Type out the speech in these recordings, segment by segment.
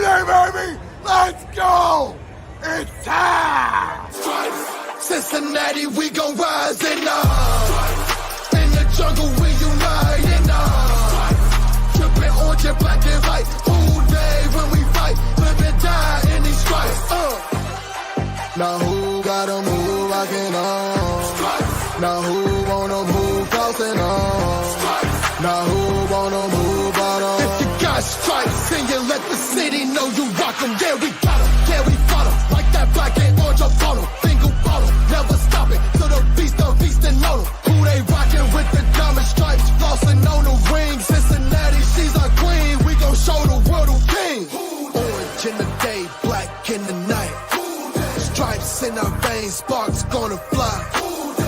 Day, baby! Let's go! It's time! Cincinnati, we gon' rise and in the jungle, we unite and trippin' orange and black and white. Who day when we fight, live and die in these stripes. Now who gotta move rockin' on? Now who wanna move crossing on? Now who wanna move out on? If you got stripes and you let the city know you rock 'em, yeah we got 'em, yeah we fought 'em. Like that black and orange up on 'em, single bottle, never stop it. So the beast and know 'em. Who they rockin' with the diamond stripes, flossin' on the ring. Cincinnati, she's our queen, we gon' show the world who king. Orange in the day, black in the night. Stripes in our veins, sparks gonna fly.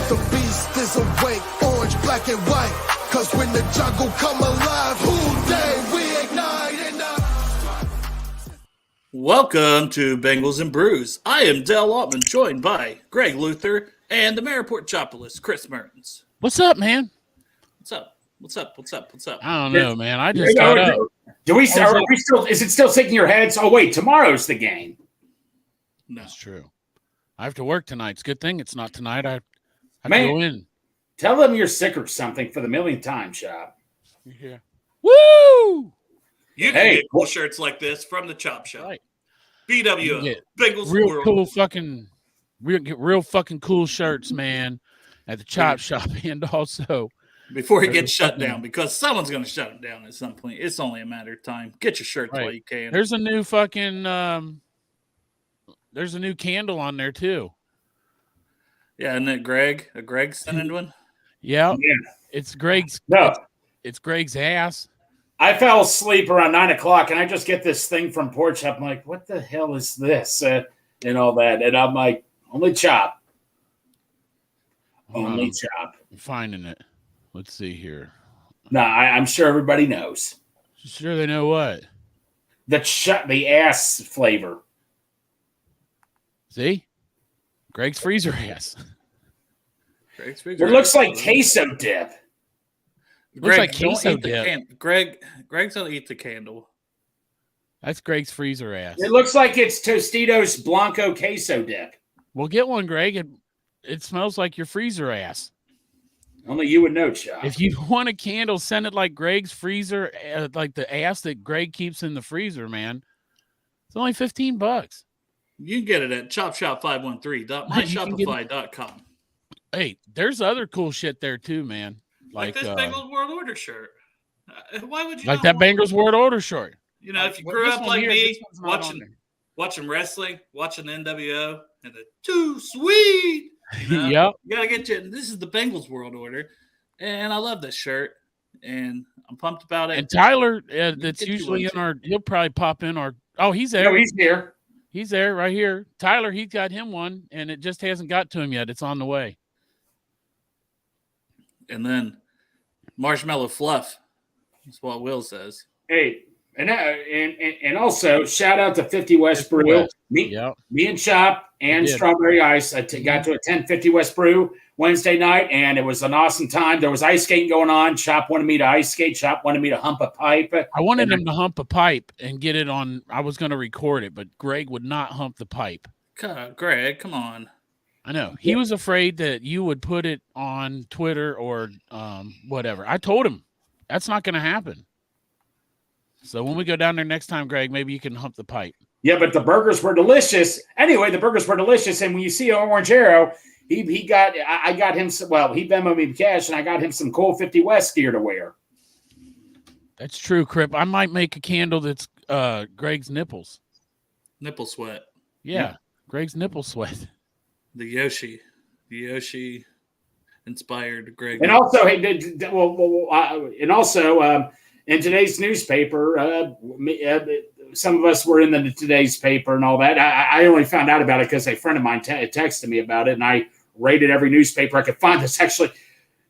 The beast is awake, orange, black and white. Cause when the jungle come alive, who day we ignite and Welcome to Bengals and Brews. I am Dale Altman, joined by Greg Luther and the Mayorport Chopperless, Chris Mertens. What's up, man? What's up? I don't know, man. I just got up. Is it still sticking your heads? Oh, wait, tomorrow's the game. No. That's true. I have to work tonight. It's a good thing it's not tonight. I have Man. to go in. Tell them you're sick or something for the millionth time, Shop. Yeah. Woo! You can get cool shirts like this from the Chop Shop. Right. BWO, Get Bengals real World. cool fucking real fucking cool shirts, man, at the Chop Shop. And also Before he gets shut down, because someone's going to shut him down at some point. It's only a matter of time. Get your shirts while you can. There's a new fucking there's a new candle on there too. Yeah, isn't it Greg? A Greg sending one? Yeah. It's Greg's. No. It's Greg's ass. I fell asleep around 9 o'clock, and I just get this thing from Porch Shop. I'm like, what the hell is this? And all that. And I'm like, only Chop. Only Chop. I'm finding it. Let's see here. No, I'm sure everybody knows. Sure they know what? The ass flavor. See? Greg's freezer ass. Greg's freezer. It looks like queso dip. Looks like don't queso eat the dip. Greg's gonna eat the candle. That's Greg's freezer ass. It looks like it's Tostitos Blanco queso dip. Well, get one, Greg. It smells like your freezer ass. Only you would know, Chop. If you want a candle, send it like Greg's freezer, like the ass that Greg keeps in the freezer, man. It's only $15. You can get it at chopshop513.myshopify.com. Hey, there's other cool shit there too, man. Like this Bengals World Order shirt. Why would you like that Bengals World Order shirt? You know, if you grew up like me, watching wrestling, watching the NWO, and the Too Sweet. You know, Yep. You gotta get you. This is the Bengals World Order, and I love this shirt, and I'm pumped about it. And Tyler, that's usually in our. He'll probably pop in our. Oh, he's there. No, he's here. He's there, right here. Tyler, he's got him one, and it just hasn't got to him yet. It's on the way. And then marshmallow fluff. That's what Will says. Hey, and also shout out to 50 West Brew. Me and Chop and Strawberry Ice. Got to attend 50 West Brew Wednesday night, and it was an awesome time. There was ice skating going on. Chop wanted me to ice skate. Chop wanted me to hump a pipe. I wanted him to hump a pipe and get it on. I was going to record it, but Greg would not hump the pipe. Greg, come on. I know. He was afraid that you would put it on Twitter or whatever. I told him that's not going to happen. So when we go down there next time, Greg, maybe you can hump the pipe. Yeah, but the burgers were delicious. Anyway, the burgers were delicious. And when you see Orange Arrow, I got him some, well, he Venmoed me cash, and I got him some cool 50 West gear to wear. That's true, Crip. I might make a candle that's Greg's nipples. Nipple sweat. Yeah. Greg's nipple sweat. The Yoshi inspired Greg. And also, in today's newspaper, some of us were in today's paper and all that. I only found out about it because a friend of mine texted me about it, and I rated every newspaper I could find. This actually,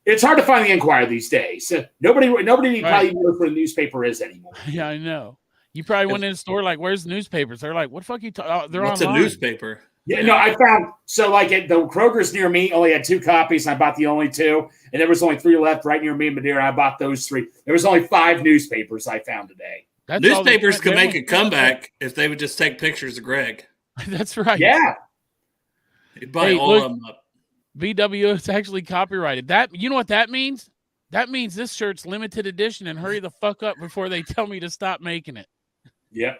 it's hard to find the Enquirer these days. Nobody probably knows what a newspaper is anymore. Yeah, I know. You probably went in the store like, "Where's the newspapers?" They're like, "What the fuck are you talking?" Oh, they're What's online. a newspaper? Yeah, no, I found the Kroger's near me only had 2 copies, and I bought the only 2, and there was only 3 left right near me in Madeira. I bought those 3. There was only 5 newspapers I found today. Newspapers could make a comeback if they would just take pictures of Greg. That's right. Yeah. He'd buy all of them up. BW is actually copyrighted. That, you know what that means? That means this shirt's limited edition, and hurry the fuck up before they tell me to stop making it. Yep.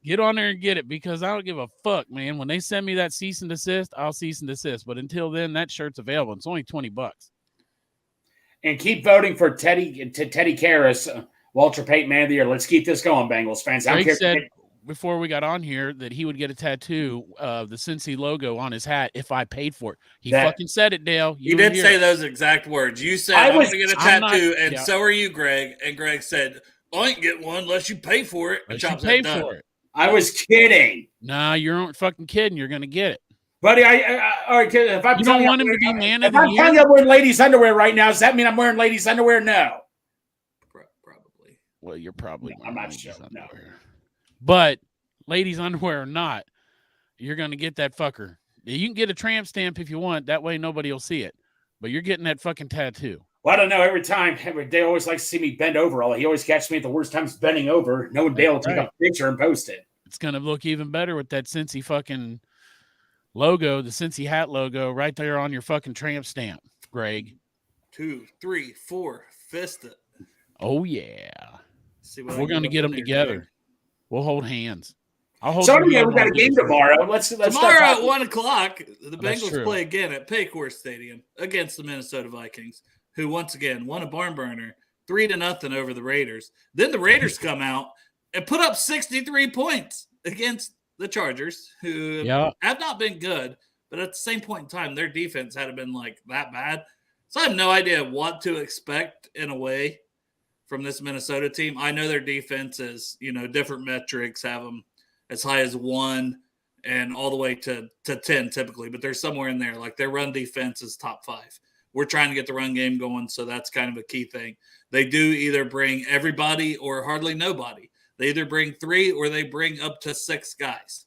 Get on there and get it, because I don't give a fuck, man. When they send me that cease and desist, I'll cease and desist. But until then, that shirt's available. It's only $20. And keep voting for Teddy Karras, Walter Payton Man of the Year. Let's keep this going, Bengals fans. Greg said before we got on here that he would get a tattoo of the Cincy logo on his hat if I paid for it. He fucking said it, Dale. He did say those exact words. You said, I'm going to get a tattoo, and so are you, Greg. And Greg said, I ain't get one unless you pay for it. Unless you pay for it. I was kidding. Nah, you're fucking kidding. You're going to get it. Buddy, all right, if I'm you don't want him to be man of the year? If I'm telling you I'm wearing ladies' underwear right now, does that mean I'm wearing ladies' underwear? No. Probably. Well, you're probably I'm not sure. No. But ladies' underwear or not, you're going to get that fucker. You can get a tramp stamp if you want. That way nobody will see it. But you're getting that fucking tattoo. Well, I don't know. Every time, Dale always likes to see me bend over. He always catches me at the worst times bending over. No one Dale will take a picture and post it. It's going to look even better with that Cincy fucking logo, the Cincy hat logo, right there on your fucking tramp stamp, Greg. 2, 3, 4, fist it. Oh, yeah. We're going to get them together. Greg. We'll hold hands. I'll hold we got a game tomorrow. Let's tomorrow at 1 o'clock, the Bengals play again at Paycor Stadium against the Minnesota Vikings, who once again won a barn burner 3-0 over the Raiders. Then the Raiders come out and put up 63 points against the Chargers, who have not been good, but at the same point in time, their defense hadn't been like that bad. So I have no idea what to expect in a way from this Minnesota team. I know their defense is, different metrics have them as high as 1 and all the way to 10 typically, but they're somewhere in there. Like their run defense is top 5. We're trying to get the run game going, so that's kind of a key thing. They do either bring everybody or hardly nobody. They either bring 3 or they bring up to 6 guys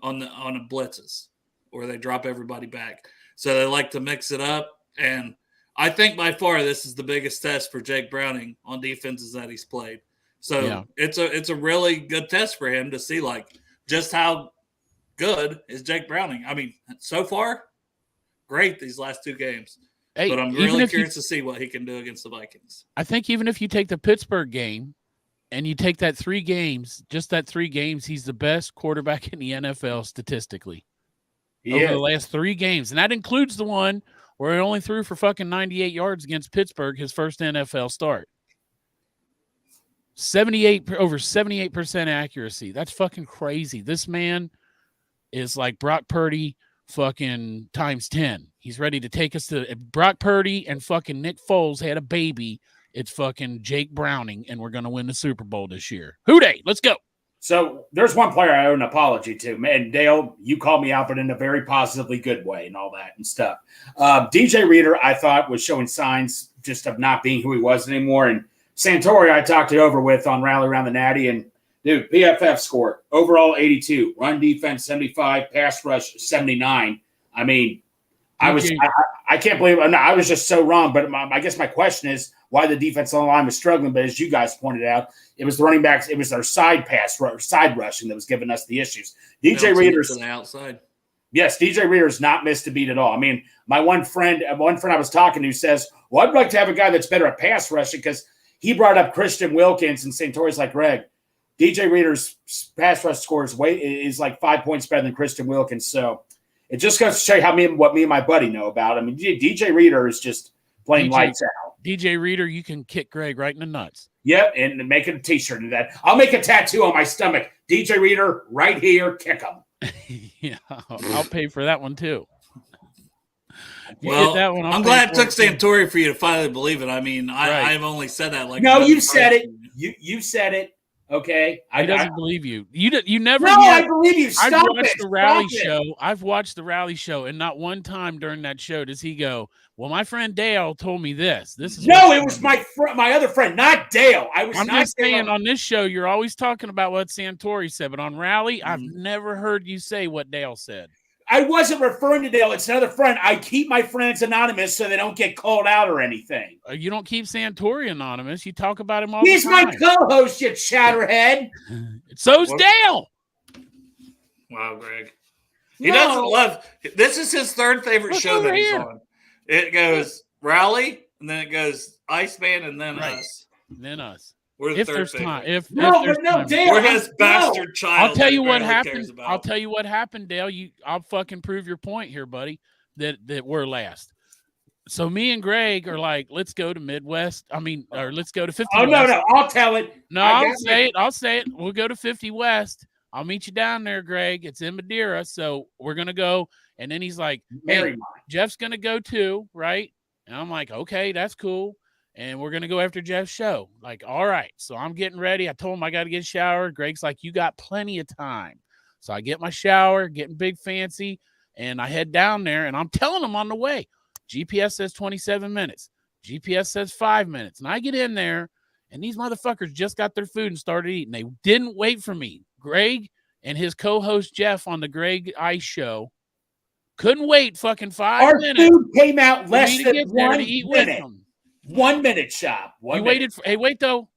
on the blitzes, or they drop everybody back. So they like to mix it up, and I think by far this is the biggest test for Jake Browning on defenses that he's played. So it's a really good test for him to see just how good is Jake Browning. I mean, so far, great these last 2 games. Hey, but I'm really curious to see what he can do against the Vikings. I think even if you take the Pittsburgh game and you take that 3 games, just that 3 games, he's the best quarterback in the NFL statistically over the last 3 games. And that includes the one where he only threw for fucking 98 yards against Pittsburgh, his first NFL start. Over 78% accuracy. That's fucking crazy. This man is like Brock Purdy fucking times 10. He's ready to take us to Brock Purdy and fucking Nick Foles had a baby. It's fucking Jake Browning, and we're going to win the Super Bowl this year. Hooday, let's go. So there's one player I owe an apology to. Man, Dale, you called me out, but in a very positively good way and all that and stuff. DJ Reader, I thought, was showing signs just of not being who he was anymore. And Santori, I talked it over with on Rally Around the Natty, and dude, PFF score overall 82, run defense 75, pass rush 79. I mean, I can't believe I was just so wrong. But I guess my question is why the defensive line was struggling. But as you guys pointed out, it was the running backs. It was their side rushing that was giving us the issues. DJ Reader's on the outside. Yes, DJ Reader's not missed a beat at all. I mean, my one friend I was talking to says, "Well, I'd like to have a guy that's better at pass rushing," because he brought up Christian Wilkins, and Santori's like, Greg, DJ Reader's pass rush score is like 5 points better than Christian Wilkins. So it just goes to show you what me and my buddy know about. I mean, DJ Reader is just playing lights out. DJ Reader, you can kick Greg right in the nuts. Yep, and make a T-shirt of that. I'll make a tattoo on my stomach. DJ Reader, right here, kick him. Yeah, I'll pay for that one too. Well, that one, I'm glad it took Santori for you to finally believe it. I mean, I've only said that like. No, you said it. You said it. Okay, I doesn't believe you. You never. No, I believe you. Stop I've watched it. the rally show. I've watched the rally show, and not one time during that show does he go, "Well, my friend Dale told me this." This is no. It was my other friend, not Dale. I'm just saying on this show, you're always talking about what Santori said, but on rally, I've never heard you say what Dale said. I wasn't referring to Dale. It's another friend. I keep my friends anonymous so they don't get called out or anything. You don't keep Santori anonymous. You talk about him all the He's time. my co-host, you chatterhead. So's Dale. Wow, Greg. He doesn't love. This is his third favorite show that he's on. It goes Rally, and then it goes Iceman, and then us. And then us. We're the If third there's favorite. time. If No, there's but no, time. Dale. We're his bastard child. I'll tell you what barely cares happened. about. I'll tell you what happened, Dale. I'll fucking prove your point here, buddy. That we're last. So me and Greg are like, let's go to Midwest. Or let's go to 50 Oh, West. no. I'll tell it. No, I'll say it. We'll go to 50 West. I'll meet you down there, Greg. It's in Madeira. So we're going to go. And then he's like, hey, Jeff's going to go too, right? And I'm like, okay, that's cool. And we're going to go after Jeff's show. Like, all right. So I'm getting ready. I told him I got to get showered. Greg's like, you got plenty of time. So I get my shower, getting big fancy, and I head down there. And I'm telling him on the way, GPS says 27 minutes. GPS says 5 minutes. And I get in there, and these motherfuckers just got their food and started eating. They didn't wait for me. Greg and his co-host Jeff on the Greg Ice Show couldn't wait fucking 5 minutes. Our food came out less than 1 minute. 1 minute, shop. You waited for, hey, wait though.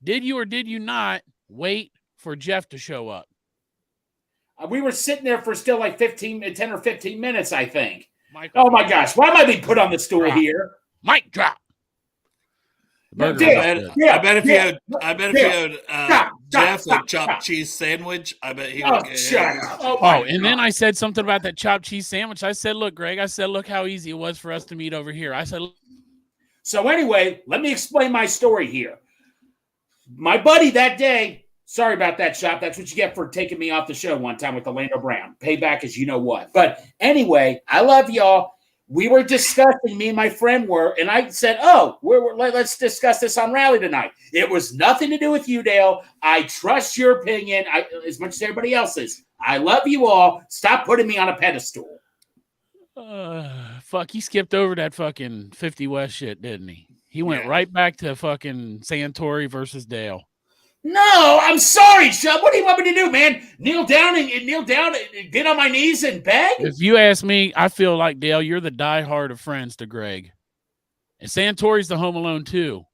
Did you or did you not wait for Jeff to show up? We were sitting there for still like 10 or 15 minutes, I think. Michael, oh my gosh. Why am I being put on the stool here? Mic drop. I bet if you had Jeff a chopped cheese sandwich, I bet he would get shut up. And then I said something about that chopped cheese sandwich. I said, look, Greg, look how easy it was for us to meet over here. I said, so anyway, let me explain my story here. My buddy that day, sorry about that, Shop. That's what you get for taking me off the show one time with Orlando Brown. Payback is you know what. But anyway, I love y'all. We were discussing, me and my friend were, and I said, let's discuss this on Rally tonight. It was nothing to do with you, Dale. I trust your opinion as much as everybody else's. I love you all. Stop putting me on a pedestal. Fuck, he skipped over that fucking 50 West shit, didn't he? He went right back to fucking Santori versus Dale. No, I'm sorry, Shub. What do you want me to do, man? Kneel down and get on my knees and beg? If you ask me, I feel like, Dale, you're the diehard of friends to Greg. And Santori's the Home Alone too.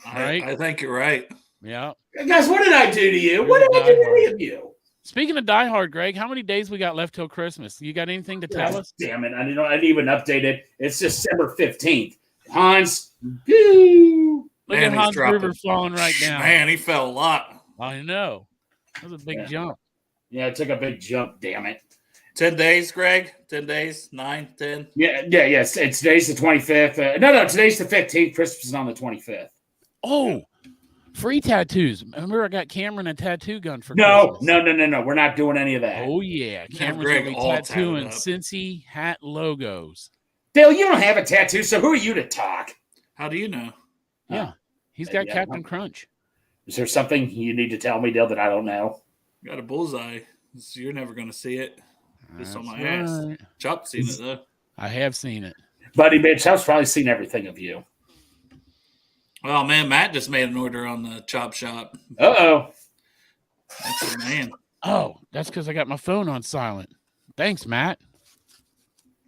I think you're right. Yeah. Guys, what did I do to you? What did I do to any of you? Speaking of diehard, Greg, how many days we got left till Christmas? You got anything to tell us? Damn it. I didn't even update it. It's December 15th. Hans, boo. Look at Hans Gruber falling right now. Man, he fell a lot. I know. That was a big jump. Yeah, it took a big jump, damn it. 10 days, Greg? 10 days? 9, 10? Yeah. Today's the 25th. No, today's the 15th. Christmas is on the 25th. Oh, free tattoos. Remember I got Cameron a tattoo gun for Christmas. No. We're not doing any of that. Oh, yeah. Cameron's going to be tattooing Cincy hat logos. Dale, you don't have a tattoo, so who are you to talk? How do you know? Yeah. He's got Captain Crunch. Is there something you need to tell me, Dale, that I don't know? Got a bullseye. So you're never going to see it. It's on my ass. Chop's seen it, though. I have seen it. Buddy, man, Chop's probably seen everything of you. Oh, man, Matt just made an order on the Chop Shop. Uh-oh. That's a man. Oh, that's because I got my phone on silent. Thanks, Matt.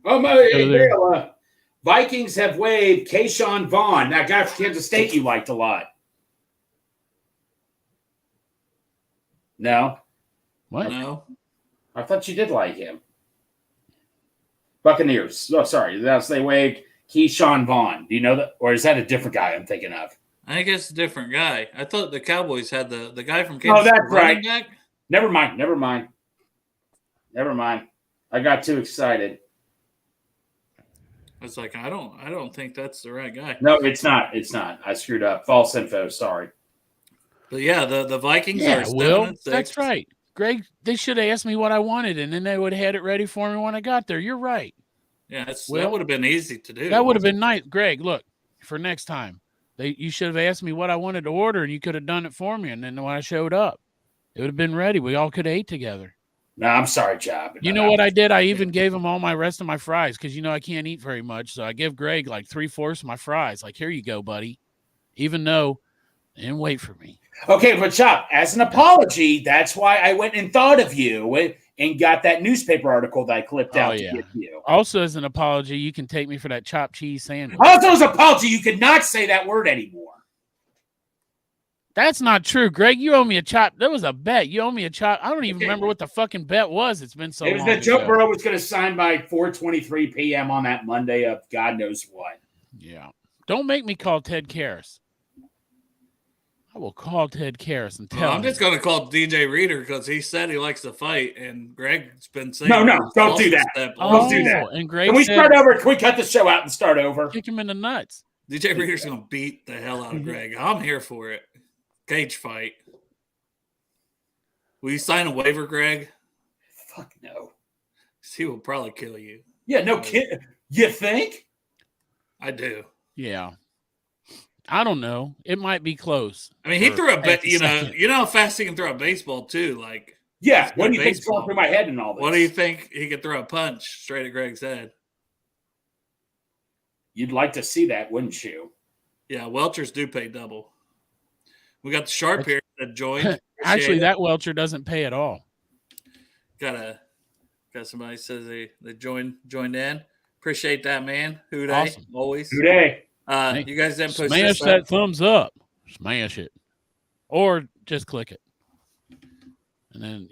Oh, my Dale, Vikings have waived Keyshawn Vaughn, that guy from Kansas State you liked a lot. No? What? No. I thought you did like him. Buccaneers. Oh, sorry. They waived Keyshawn Vaughn. Do you know that? Or is that a different guy I'm thinking of? I think it's a different guy. I thought the Cowboys had the guy from Kansas. Oh, that's right. Back. Never mind. I got too excited. I was like, I don't think that's the right guy. No, it's not. I screwed up. False info. Sorry. But yeah, the Vikings are 7-6. That's right. Greg, they should have asked me what I wanted, and then they would have had it ready for me when I got there. You're right. Yeah, that would have been easy to do. That would have been nice. Greg, look, for next time, you should have asked me what I wanted to order, and you could have done it for me. And then when I showed up, it would have been ready. We all could have ate together. No, I'm sorry, Job. You know what I did? I even gave him all my rest of my fries because, I can't eat very much. So I give Greg like 3/4 of my fries. Like, here you go, buddy. Even though they didn't wait for me. Okay, but Chop, as an apology, that's why I went and thought of you and got that newspaper article that I clipped out to give you. Also, as an apology, you can take me for that chopped cheese sandwich. Also, as an apology, you could not say that word anymore. That's not true, Greg. You owe me a chop. There was a bet. You owe me a chop. I don't even remember what the fucking bet was. It's been so long. It was that Joe Burrow was going to sign by 4:23 p.m. on that Monday of God knows what. Yeah. Don't make me call Ted Karras. I will call Ted Karras and tell him. I'm just going to call DJ Reader because he said he likes to fight, and Greg's been saying no, don't do that. Don't do that. And Greg Can we start over? Can we cut the show out and start over? Kick him in the nuts. DJ Reader's going to beat the hell out of Greg. I'm here for it. Cage fight. Will you sign a waiver, Greg? Fuck no. He will probably kill you. Yeah, no kid. You think? I do. Yeah. I don't know. It might be close. I mean, he threw a bet. You know how fast he can throw a baseball too. Like, yeah. What do you think's going through my head and all this? What do you think he could throw a punch straight at Greg's head? You'd like to see that, wouldn't you? Yeah, Welchers do pay double. We got the Sharp here that joined. Actually, that Welcher doesn't pay at all. Got somebody says they joined in. Appreciate that, man. Who day? Awesome. Always. Who day? You guys didn't post Smash that thumbs up. Smash it. Or just click it. And then,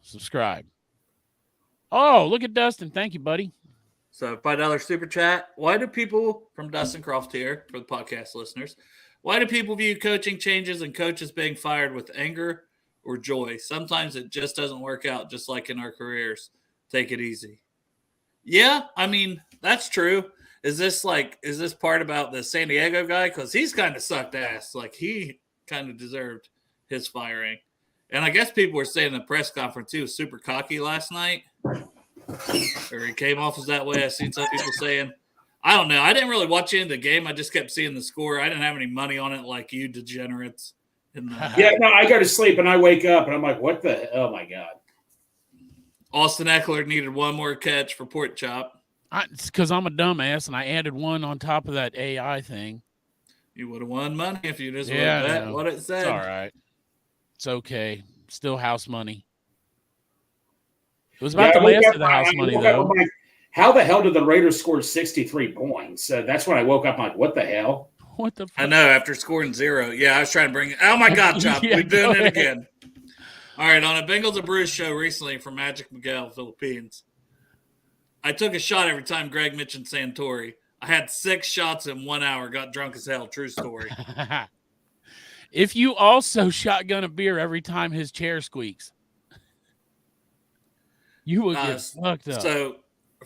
subscribe. Oh, look at Dustin. Thank you, buddy. So $5 super chat. Why do people, from Dustin Croft here for the podcast listeners, why do people view coaching changes and coaches being fired with anger or joy? Sometimes it just doesn't work out, just like in our careers. Take it easy. Yeah, I mean, that's true. Is this part about the San Diego guy? Because he's kind of sucked ass. Like, he kind of deserved his firing. And I guess people were saying in the press conference he was super cocky last night. Or he came off as that way. I've seen some people saying. I don't know. I didn't really watch into the game. I just kept seeing the score. I didn't have any money on it like you degenerates. Yeah, no, I go to sleep and I wake up and I'm like, what the? Oh, my God. Austin Eckler needed one more catch for Pork Chop. It's because I'm a dumbass and I added one on top of that AI thing. You would have won money if you just would have bet what it said. It's all right. It's okay. Still house money. It was about the last of the house money, though. Like, how the hell did the Raiders score 63 points? That's when I woke up. I'm like, what the hell? What the fuck? I know, after scoring 0. Yeah, I was trying to bring it. Oh, my God, Chop. We're doing it again. All right, on a Bengals and Brews show recently from Magic Miguel, Philippines, I took a shot every time Greg mentioned Santori. I had 6 shots in 1 hour, got drunk as hell. True story. If you also shotgun a beer every time his chair squeaks, you would get fucked up. So,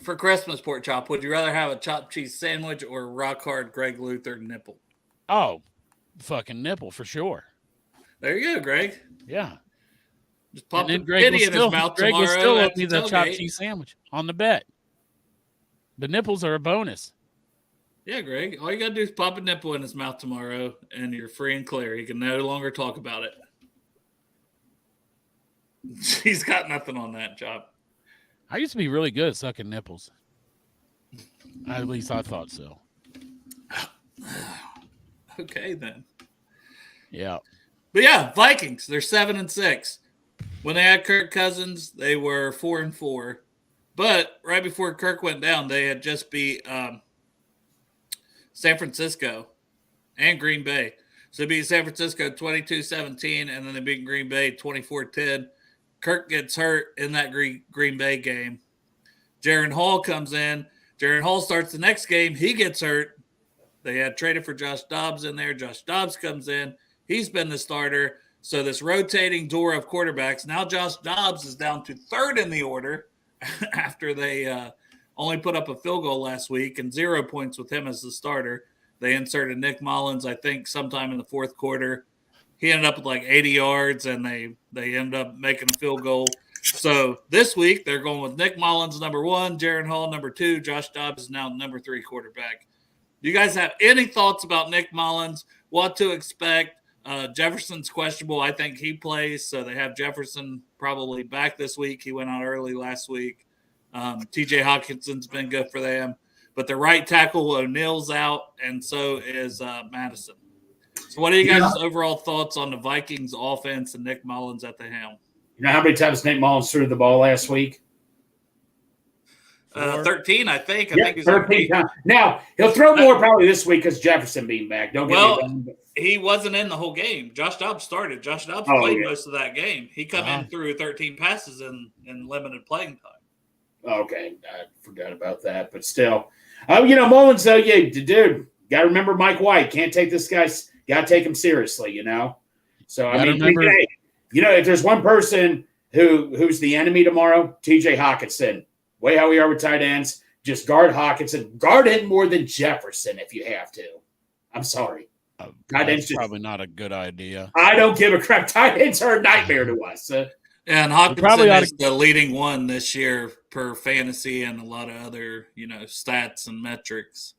for Christmas, Pork Chop, would you rather have a chopped cheese sandwich or a rock hard Greg Luther nipple? Oh, fucking nipple for sure. There you go, Greg. Yeah. Just pop the kitty in his mouth Greg tomorrow. will still owe me the chopped cheese sandwich on the bet. The nipples are a bonus. Yeah, Greg. All you got to do is pop a nipple in his mouth tomorrow, and you're free and clear. He can no longer talk about it. He's got nothing on that job. I used to be really good at sucking nipples. At least I thought so. Okay, then. Yeah. But yeah, Vikings. They're 7-6. When they had Kirk Cousins, they were 4-4. But right before Kirk went down, they had just beat San Francisco and Green Bay. So they beat San Francisco 22-17, and then they beat Green Bay 24-10. Kirk gets hurt in that Green Bay game. Jaron Hall comes in. Jaron Hall starts the next game. He gets hurt. They had traded for Josh Dobbs in there. Josh Dobbs comes in. He's been the starter. So this rotating door of quarterbacks. Now Josh Dobbs is down to 3rd in the order after they only put up a field goal last week and 0 points with him as the starter. They inserted Nick Mullins, I think, sometime in the 4th quarter. He ended up with like 80 yards, and they ended up making a field goal. So this week, they're going with Nick Mullins, number 1, Jaron Hall, number 2. Josh Dobbs is now number 3 quarterback. Do you guys have any thoughts about Nick Mullins, what to expect? Jefferson's questionable. I think he plays, so they have Jefferson probably back this week. He went out early last week. TJ Hawkinson's been good for them. But the right tackle, O'Neill's out, and so is Madison. So what are you guys' overall thoughts on the Vikings offense and Nick Mullins at the helm? You know how many times Nick Mullins threw the ball last week? 13, I think. I think he's 13 times. Now, he'll throw more probably this week because Jefferson being back. Don't get me wrong. He wasn't in the whole game. Josh Dobbs started. Josh Dobbs played most of that game. He come in through 13 passes in limited playing time. Okay. I forgot about that. But still. Mullins, though, dude, got to remember Mike White. Can't take this guy. Got to take him seriously, So, if there's one person who's the enemy tomorrow, TJ Hawkinson. Way how we are with tight ends, just guard Hawkinson. Guard him more than Jefferson if you have to. I'm sorry. Tight ends probably not a good idea. I don't give a crap. Tight ends are a nightmare to us. And Hawkinson is the leading one this year per fantasy and a lot of other, stats and metrics.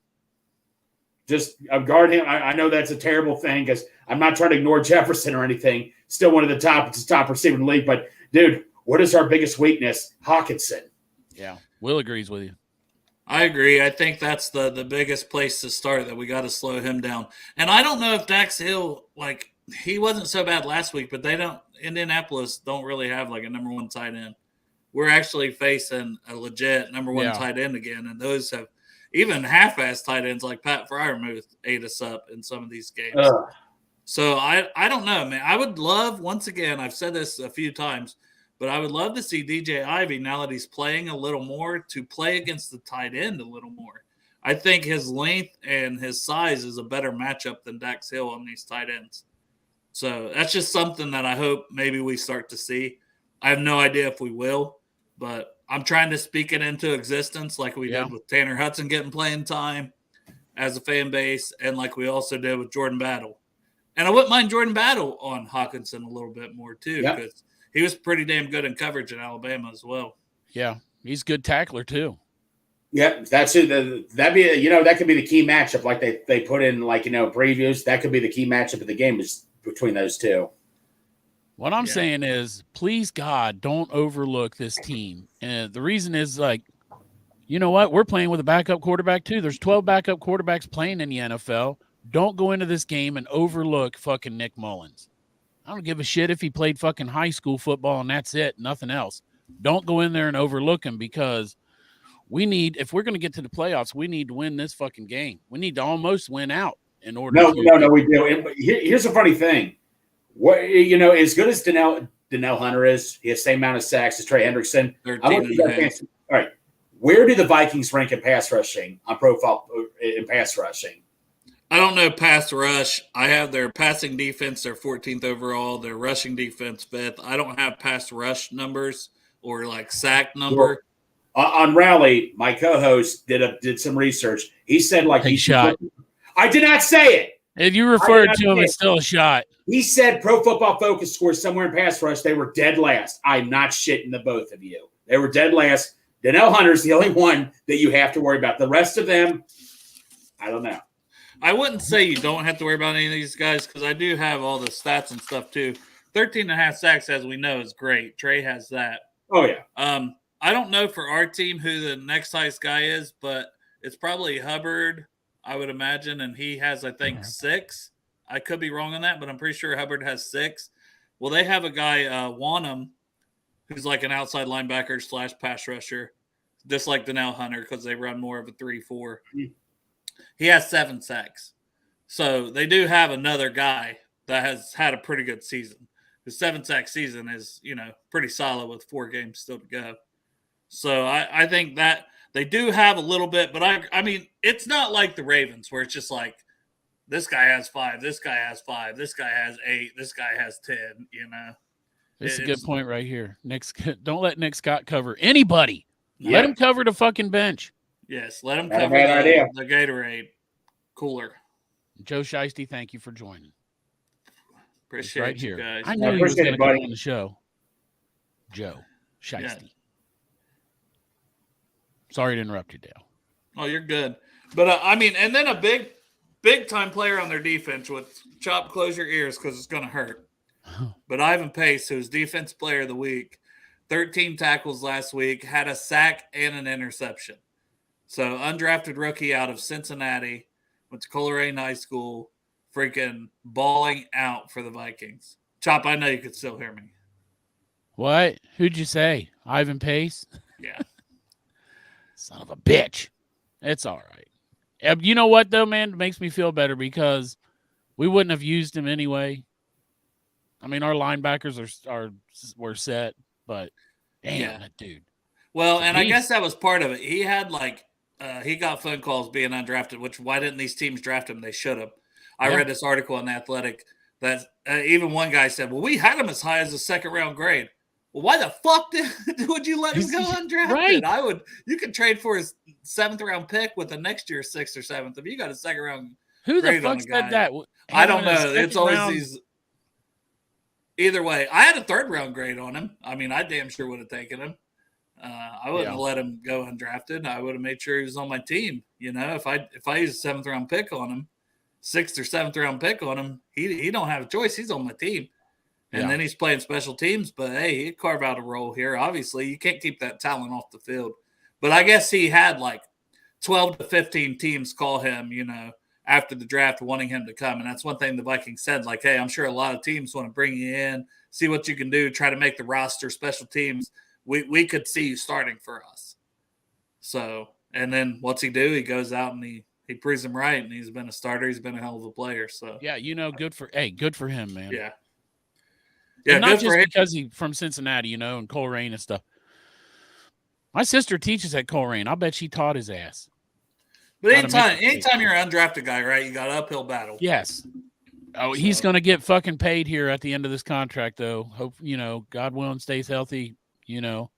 Just guard him. I know that's a terrible thing because I'm not trying to ignore Jefferson or anything. Still one of the top receiver in the league. But, dude, what is our biggest weakness? Hawkinson. Yeah, Will agrees with you. I agree. I think that's the biggest place to start, that we got to slow him down. And I don't know if Dax Hill, he wasn't so bad last week, but Indianapolis don't really have a number one tight end. We're actually facing a legit number one tight end again. And those have even half-ass tight ends like Pat Freiermuth ate us up in some of these games. So I don't know, man. I would love, once again, I've said this a few times, but I would love to see DJ Ivey, now that he's playing a little more, to play against the tight end a little more. I think his length and his size is a better matchup than Dax Hill on these tight ends. So that's just something that I hope maybe we start to see. I have no idea if we will, but I'm trying to speak it into existence like we did with Tanner Hudson getting playing time as a fan base, and like we also did with Jordan Battle. And I wouldn't mind Jordan Battle on Hawkinson a little bit more too, because he was pretty damn good in coverage in Alabama as well. Yeah, he's a good tackler too. Yep, that's it. That could be the key matchup, like they put in previews. That could be the key matchup of the game is between those two. What I'm saying is, please God, don't overlook this team. And the reason is you know what? We're playing with a backup quarterback too. There's 12 backup quarterbacks playing in the NFL. Don't go into this game and overlook fucking Nick Mullins. I don't give a shit if he played fucking high school football and that's it, nothing else. Don't go in there and overlook him, because if we're going to get to the playoffs, we need to win this fucking game. We need to almost win out in order. No, we do. And here's a funny thing. What as good as Danielle Hunter is, he has the same amount of sacks as Trey Hendrickson. All right, where do the Vikings rank in pass rushing on profile in pass rushing? I don't know pass rush. I have their passing defense, their 14th overall, their rushing defense 5th. I don't have pass rush numbers or sack number. On Rally, my co-host did some research. He said he shot. I did not say it. If you referred to him, it's still a shot. He said Pro Football Focus scores somewhere in pass rush. They were dead last. I'm not shitting the both of you. They were dead last. Danielle Hunter's the only one that you have to worry about. The rest of them, I don't know. I wouldn't say you don't have to worry about any of these guys, because I do have all the stats and stuff too. 13.5 sacks, as we know, is great. Trey has that. Oh, yeah. I don't know for our team who the next highest guy is, but it's probably Hubbard, I would imagine, and he has, I think, 6. I could be wrong on that, but I'm pretty sure Hubbard has 6. Well, they have a guy, Wanham, who's like an outside linebacker / pass rusher, just like Danielle Hunter, because they run more of a 3-4. He has 7 sacks. So they do have another guy that has had a pretty good season. The 7-sack season is, pretty solid with 4 games still to go. So I think that they do have a little bit, but I mean, it's not like the Ravens where it's just like, this guy has 5, this guy has 5, this guy has 8, this guy has 10, It's a good point right here. Don't let Nick Scott cover anybody. Yeah. Let him cover the fucking bench. Yes, let him cover the Gatorade cooler. Joe Shiesty, thank you for joining. Appreciate you guys. I knew he was going to come on the show. Joe Shiesty. Yeah. Sorry to interrupt you, Dale. Oh, you're good. But, and then a big-time player on their defense with chop, close your ears because it's going to hurt. But Ivan Pace, who's Defense Player of the Week, 13 tackles last week, had a sack and an interception. So undrafted rookie out of Cincinnati, went to Coleraine High School, freaking bawling out for the Vikings. Chop, I know you could still hear me. What? Who'd you say? Ivan Pace? Yeah. Son of a bitch. It's all right. You know what, though, man? It makes me feel better because we wouldn't have used him anyway. I mean, our linebackers were set, but damn, that dude. Well, and I guess that was part of it. He had he got phone calls being undrafted, which why didn't these teams draft him? They should have. I read this article in The Athletic that even one guy said, well, we had him as high as a second-round grade. Well, why the fuck would you let him go undrafted? Right. You could trade for his 7th-round pick with the next year's 6th or 7th. If you got a second-round Who grade the fuck said that? I don't know. It's always these. Either way, I had a 3rd-round grade on him. I mean, I damn sure would have taken him. I wouldn't have let him go undrafted. I would have made sure he was on my team. You know, if I use a 7th-round pick on him, 6th or 7th-round pick on him, he don't have a choice. He's on my team. And then he's playing special teams. But, hey, he'd carve out a role here. Obviously, you can't keep that talent off the field. But I guess he had 12 to 15 teams call him, you know, after the draft wanting him to come. And that's one thing the Vikings said, hey, I'm sure a lot of teams want to bring you in, see what you can do, try to make the roster, special teams. We could see you starting for us. So, and then what's he do? He goes out and he proves him right, and he's been a starter. He's been a hell of a player. So yeah, you know, good for him, man. Yeah. And not just because he's from Cincinnati, you know, and Coleraine and stuff. My sister teaches at Coleraine. I'll bet she taught his ass. But anytime you're an undrafted guy, right, you got an uphill battle. Yes. Oh, he's going to get fucking paid here at the end of this contract, though. Hope, you know, God willing, stays healthy. You know,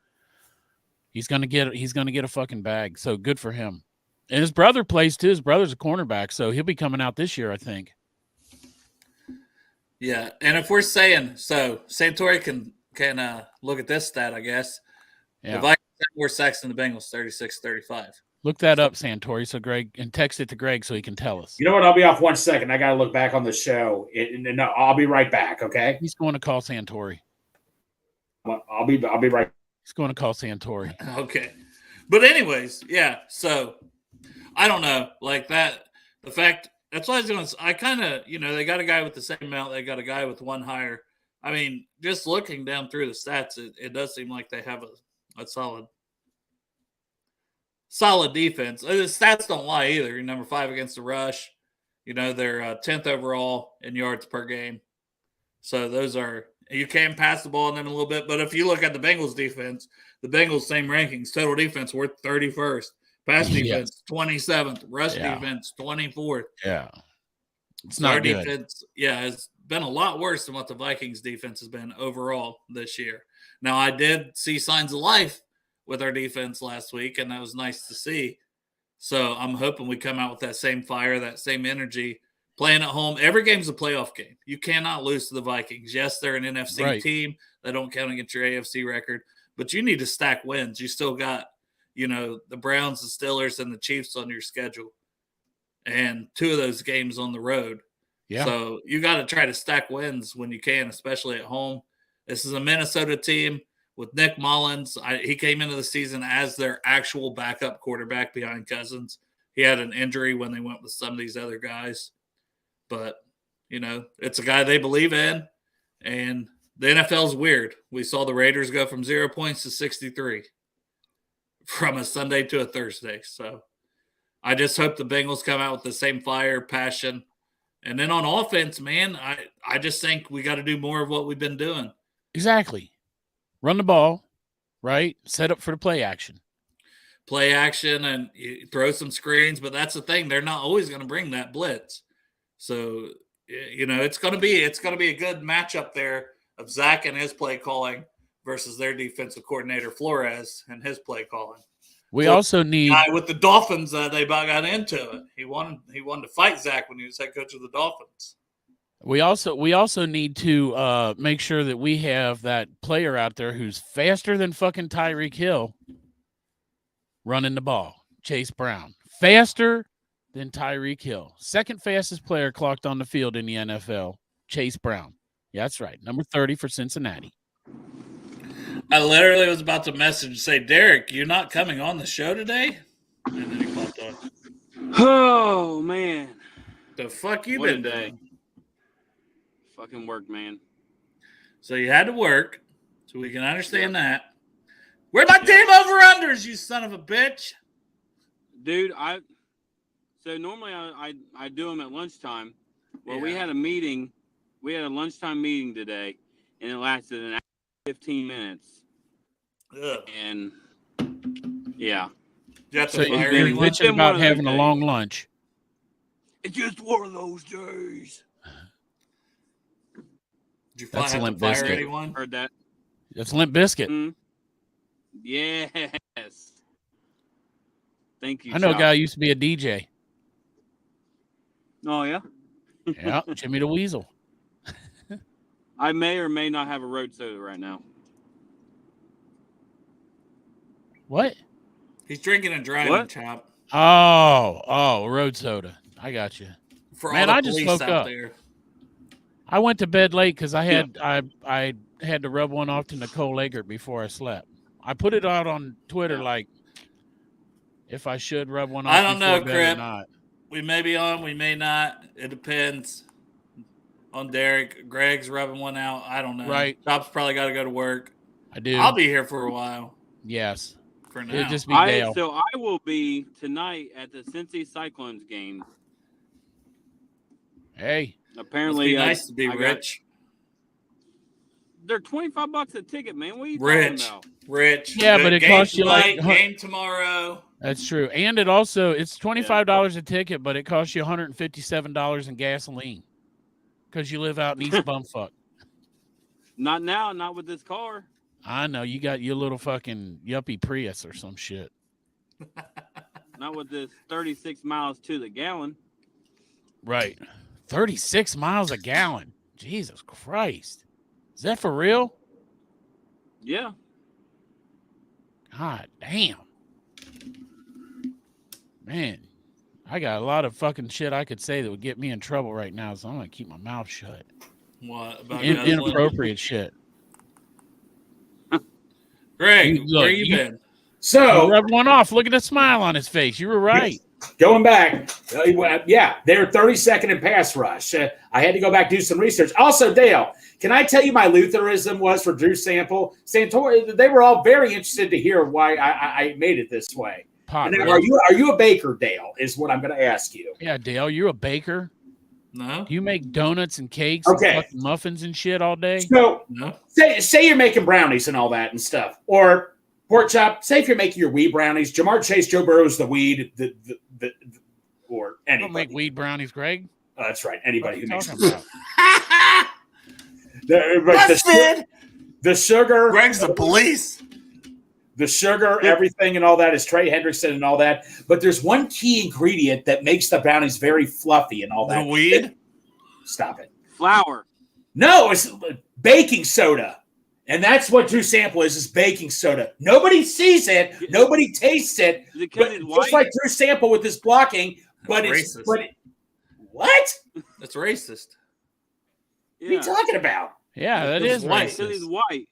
he's gonna get a fucking bag. So good for him. And his brother plays too. His brother's a cornerback, so he'll be coming out this year, I think. Yeah, and if we're saying so, Santori can look at this stat, I guess. Yeah. The Vikings have more sacks than the Bengals, 36-35. Look that up, Santori, so Greg, and text it to Greg so he can tell us. You know what? I'll be off 1 second. I got to look back on the show, and I'll be right back. Okay? He's going to call Santori. I'll be right. He's going to call Santori. Okay. But anyways, yeah. So I don't know. The fact that's why I was going to, I kind of, you know, they got a guy with the same amount. They got a guy with one higher. I mean, just looking down through the stats, it does seem like they have a solid defense. The stats don't lie either. You're number 5 against the rush. You know, they're 10th overall in yards per game. So those are, you can pass the ball on them a little bit. But if you look at the Bengals defense, the Bengals same rankings, total defense, we're 31st. Pass defense, 27th. Rush defense, 24th. Yeah. It's not good. Defense, it's been a lot worse than what the Vikings defense has been overall this year. Now, I did see signs of life with our defense last week, and that was nice to see. So I'm hoping we come out with that same fire, that same energy. Playing at home, every game's a playoff game. You cannot lose to the Vikings. Yes, they're an NFC team. They don't count against your AFC record, but you need to stack wins. You still got, you know, the Browns, the Steelers, and the Chiefs on your schedule, and 2 of those games on the road. Yeah. So you got to try to stack wins when you can, especially at home. This is a Minnesota team with Nick Mullins. He came into the season as their actual backup quarterback behind Cousins. He had an injury when they went with some of these other guys. But, you know, it's a guy they believe in, and the NFL's weird. We saw the Raiders go from 0 points to 63 from a Sunday to a Thursday. So I just hope the Bengals come out with the same fire, passion. And then on offense, man, I just think we got to do more of what we've been doing. Exactly. Run the ball, right? Set up for the play action. Play action and you throw some screens, but that's the thing. They're not always going to bring that blitz. So, you know, it's going to be a good matchup there of Zach and his play calling versus their defensive coordinator Flores and his play calling. We also need with the Dolphins. They about got into it. He wanted to fight Zach when he was head coach of the Dolphins. We also need to make sure that we have that player out there who's faster than fucking Tyreek Hill running the ball. Chase Brown, faster than Tyreek Hill. Second fastest player clocked on the field in the NFL, Chase Brown. Yeah, that's right. Number 30 for Cincinnati. I literally was about to message and say, Derek, you're not coming on the show today? And then he popped on. Oh, man. The fuck you been doing? fucking work, man. So you had to work, so we can understand that. Where my team over-unders, you son of a bitch? Dude, so normally I do them at lunchtime. Well, we had a meeting. We had a lunchtime meeting today, and it lasted an hour and 15 minutes. Ugh. And, yeah. You have to So fire you're anyone? bitching about having a long lunch. It's just one of those days. Did you That's have to Limp fire Bizkit. anyone? Heard that? That's Limp Bizkit. Mm. Yes. Thank you, I know a Chop. guy who used to be a DJ. Oh, yeah? Yeah, Jimmy the Weasel. I may or may not have a road soda right now. What? He's drinking and driving, What? Chop. Oh, road soda. I got you. For Man, all the I just police woke out up. there. I went to bed late because I had to rub one off to Nicole Eggert before I slept. I put it out on Twitter like if I should rub one off. I don't know, before bed or Crip. not. We may be on, we may not. It depends on Derek. Greg's rubbing one out. I don't know. Right. Chop's probably got to go to work. I do. I'll be here for a while. Yes. For now. It'll just be Dale. So I will be tonight at the Cincy Cyclones game. Hey. Apparently, nice to be rich. They're $25 a ticket, man. What are you Rich. talking about? Rich. Yeah, but it costs you like game tomorrow. That's true. And it's $25 a ticket, but it costs you $157 in gasoline because you live out in East Bumfuck. Not now, not with this car. I know. You got your little fucking yuppie Prius or some shit. Not with this 36 miles to the gallon. Right. 36 miles a gallon. Jesus Christ. Is that for real? Yeah. God damn. Man, I got a lot of fucking shit I could say that would get me in trouble right now, so I'm going to keep my mouth shut. What? About Inappropriate shit. Greg, where you been? So you rubbed one off. Look at the smile on his face. You were right. Going back, they're 32nd in pass rush. I had to go back do some research. Also, Dale, can I tell you my Lutheranism was for Drew Sample? Santori, they were all very interested to hear why I made it this way. Pot, now, are you a baker, Dale? Is what I'm going to ask you. Yeah, Dale, you're a baker. No. You make donuts and cakes and fucking muffins and shit all day? So, say you're making brownies and all that and stuff. Or, pork chop, say if you're making your weed brownies, Jamar Chase, Joe Burrow's the weed, or anybody. Don't make weed brownies, Greg. Oh, that's right. Anybody who makes about? the sugar. Greg's the police. The sugar, everything and all that is Trey Hendrickson and all that. But there's one key ingredient that makes the brownies very fluffy and all that. The weed? Stop it. Flour. No, it's baking soda. And that's what Drew Sample is baking soda. Nobody sees it. Nobody tastes it. Just like Drew Sample with his blocking. But it's racist. What? That's racist. What are you talking about? Yeah, that It's is white. racist. It's white.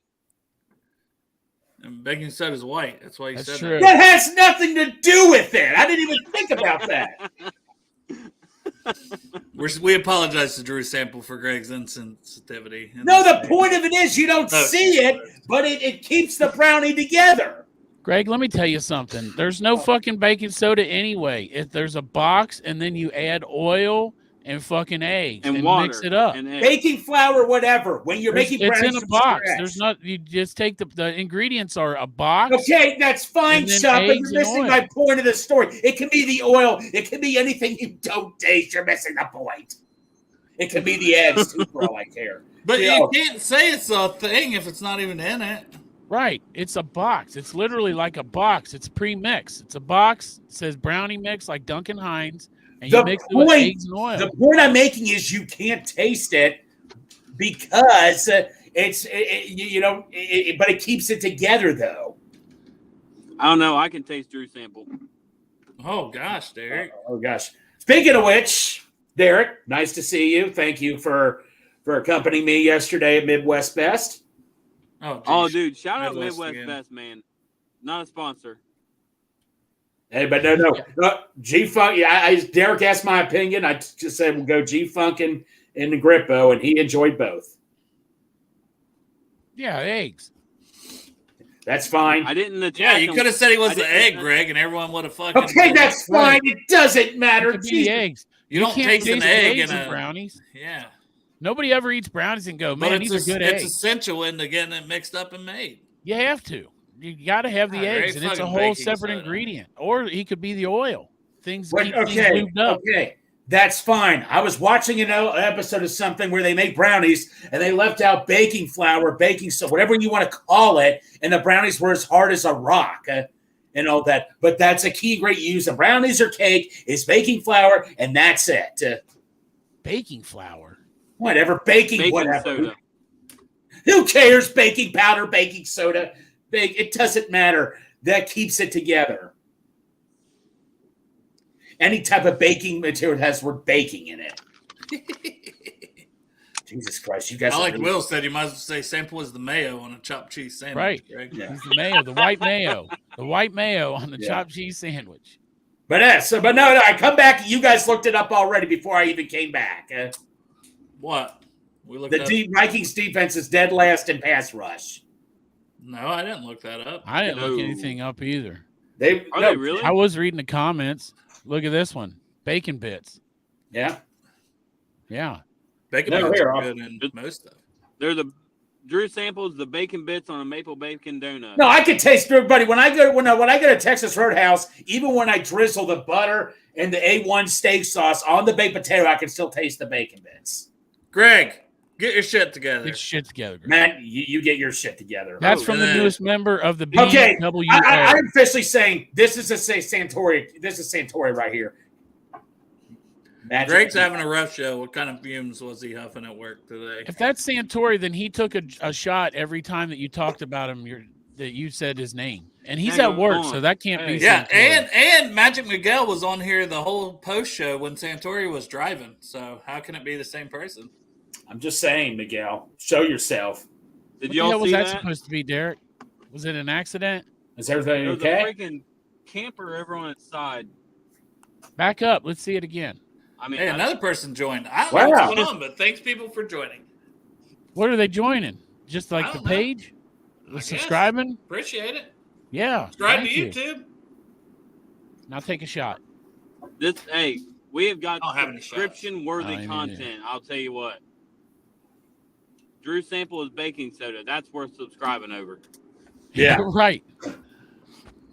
And baking soda is white. That's why you said true. That has nothing to do with it. I didn't even think about that. We apologize to Drew Sample for Greg's insensitivity. No, the point of it is you don't see it, but it keeps the brownie together. Greg, let me tell you something. There's no fucking baking soda anyway. If there's a box and then you add oil and fucking eggs and water mix it up. Baking flour, whatever. When you're making brownies, it's in a box. There's not. You just take the ingredients are a box. Okay, that's fine, Chuck. But you're missing my point of the story. It can be the oil. It can be anything you don't taste. You're missing the point. It can be the eggs too, for all I care. But you can't say it's a thing if it's not even in it. Right. It's a box. It's literally like a box. It's pre-mixed. It's a box. It says brownie mix like Duncan Hines. And you mix it with eggs and oil. The point I'm making is you can't taste it because but it keeps it together though. I don't know. I can taste Drew Sample. Oh gosh, Derek. Oh gosh. Speaking of which, Derek, nice to see you. Thank you for accompanying me yesterday at Midwest Best. Oh, dude! Shout out Midwest Best, man. Not a sponsor. Hey, but no. G-Funk, Derek asked my opinion. I just said we'll go G-Funk and in the Grippo, and he enjoyed both. Yeah, eggs. That's fine. I didn't attack Yeah, you him. could have said he was I the didn't egg, attack- Greg, and everyone would have fucking. Okay, that's fine. It doesn't matter. It could be the eggs. You don't can't taste an egg eggs in in a brownies. Yeah, Nobody ever eats brownies and go, but man, these are good it's eggs. essential into getting it mixed up and made. You have to. You got to have the God, eggs, great and it's a fucking whole baking separate soda. ingredient. Or he could be the oil. Things But, keep things lubed up. okay, that's fine. I was watching an episode of something where they make brownies and they left out baking flour, baking soda, whatever you want to call it, and the brownies were as hard as a rock and all that. But that's a key ingredient you use in brownies or cake is baking flour, and that's it. Baking flour. Whatever, baking whatever. soda. Who cares? Baking powder, baking soda, it doesn't matter. That keeps it together. Any type of baking material has the word baking in it. Jesus Christ, you guys. I like Will said, you might as well say sample is the mayo on a chopped cheese sandwich. Right. Greg. Yeah. It's the mayo, the white mayo. The white mayo on the chopped cheese sandwich. But no, I come back. You guys looked it up already before I even came back. What? We looked The up. Vikings defense is dead last in pass rush. No, I didn't look that up. I didn't look No. anything up either. Are they really? I was reading the comments. Look at this one. Bacon bits. Yeah. Yeah. Bacon No, bits here, are good in most stuff. They're the Drew samples the bacon bits on a maple bacon donut. No, I can taste everybody when I go to Texas Roadhouse. Even when I drizzle the butter and the A1 steak sauce on the baked potato, I can still taste the bacon bits. Greg, get your shit together. Get your shit together. Greg. Man, you get your shit together. That's from the man. newest member of the Okay, BWO. I'm officially saying this is a Santori. This is Santori right here. Magic. Greg's having a rough show. What kind of fumes was he huffing at work today? If that's Santori, then he took a shot every time that you talked about him. That you said his name, and he's Hang at work, on. so that can't be. Yeah, Santori. and Magic Miguel was on here the whole post show when Santori was driving. So how can it be the same person? I'm just saying, Miguel, show yourself. Did What the y'all hell was see that that? supposed to be, Derek? Was it an accident? Is everything There was okay? a freaking camper over on its side. Back up. Let's see it again. I mean, Hey, another person joined. I don't Wow. know what's going on, but thanks people for joining. What are they joining? Just like I the don't know. page? I guess. Subscribing? Appreciate it. Yeah. Subscribe to thank you. YouTube. Now take a shot. hey, we have got I don't have any subscription-worthy shots. content. I'll tell you what. Drew sample is baking soda. That's worth subscribing over. Yeah. Right.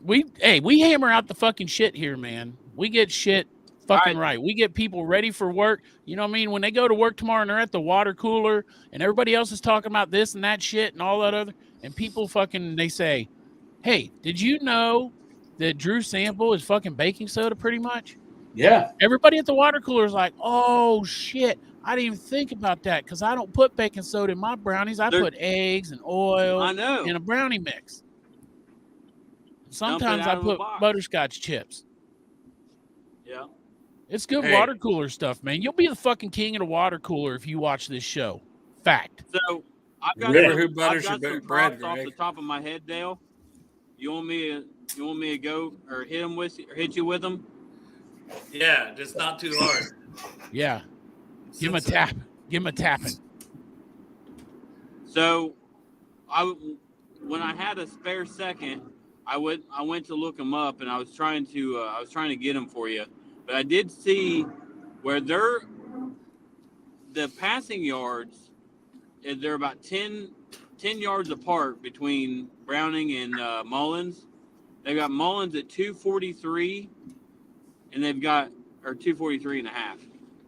We hammer out the fucking shit here, man. We get shit fucking right. We get people ready for work. You know what I mean? When they go to work tomorrow and they're at the water cooler and everybody else is talking about this and that shit and all that other, and people fucking, they say, hey, did you know that Drew sample is fucking baking soda pretty much? Yeah. Everybody at the water cooler is like, oh shit, I didn't even think about that because I don't put baking soda in my brownies. I put eggs and oil I know. in a brownie mix. Dump it Sometimes out I of the put box. butterscotch chips. Yeah. It's good Hey. water cooler stuff, man. You'll be the fucking king of the water cooler if you watch this show. Fact. So I've got Remember some, who butters I've got your some bread, props off Greg. the top of my head, Dale. You want me to go or hit you with them? Yeah, just not too hard. Yeah. Give him a Since- tap. Give him a tapping. So, when I had a spare second, I went to look them up, and I was trying to get them for you, but I did see where the passing yards, they're about 10 yards apart between Browning and Mullins. They've got Mullins at 243, and they've got 243 and a half,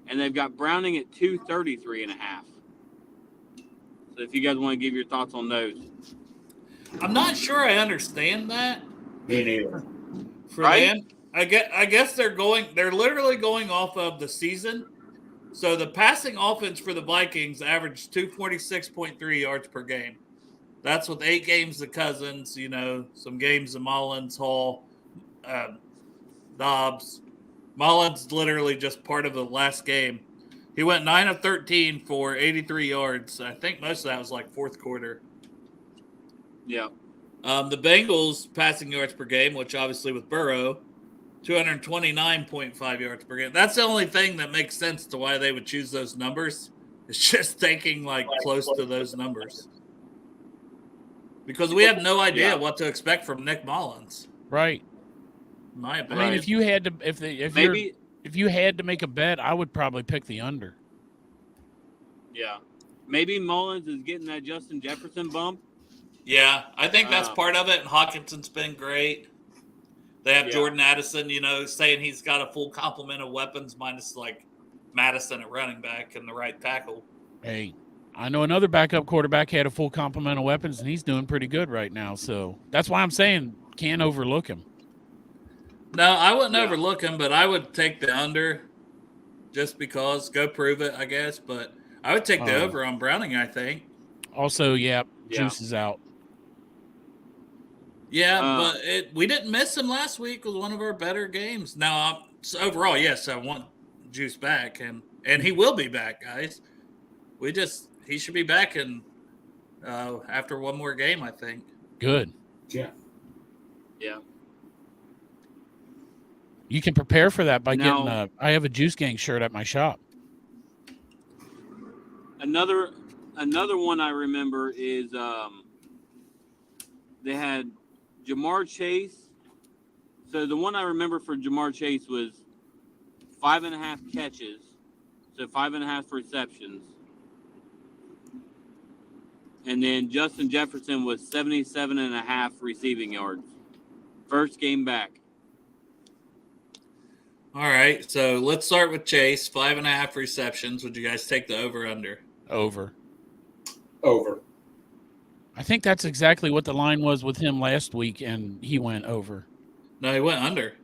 and they've got Browning at 233 and a half. So if you guys want to give your thoughts on those. I'm not sure I understand that. Me neither. For Right? them, I guess they're literally going off of the season. So the passing offense for the Vikings averaged 246.3 yards per game. That's with 8 games of Cousins, some games of Mullins, Hall, Dobbs. Mullins literally just part of the last game. He went 9 of 13 for 83 yards. I think most of that was like fourth quarter. Yeah. The Bengals passing yards per game, which obviously with Burrow, 229.5 yards per game. That's the only thing that makes sense to why they would choose those numbers. It's just thinking like close to those numbers. Because we have no idea what to expect from Nick Mullins. Right. In my I opinion. mean, if you had to, if you had to make a bet, I would probably pick the under. Yeah. Maybe Mullins is getting that Justin Jefferson bump. Yeah, I think that's part of it. And Hawkinson's been great. They have Jordan Addison, saying he's got a full complement of weapons, minus like Madison at running back and the right tackle. Hey, I know another backup quarterback had a full complement of weapons, and he's doing pretty good right now. So that's why I'm saying can't overlook him. No, I wouldn't overlook him, but I would take the under just because. Go prove it, I guess. But I would take the over on Browning, I think. Also, Juice is out. Yeah, but we didn't miss him last week. It was one of our better games. Now, overall, yes, I want Juice back, and he will be back, guys. He should be back after one more game, I think. Good. Yeah. Yeah. You can prepare for that by getting I have a Juice Gang shirt at my shop. Another one I remember is they had Jamar Chase. So the one I remember for Jamar Chase was 5.5 catches, so 5.5 receptions. And then Justin Jefferson was 77.5 receiving yards. First game back. All right, so let's start with Chase. 5.5 receptions. Would you guys take the over/under? Over. I think that's exactly what the line was with him last week, and he went over. No, he went under.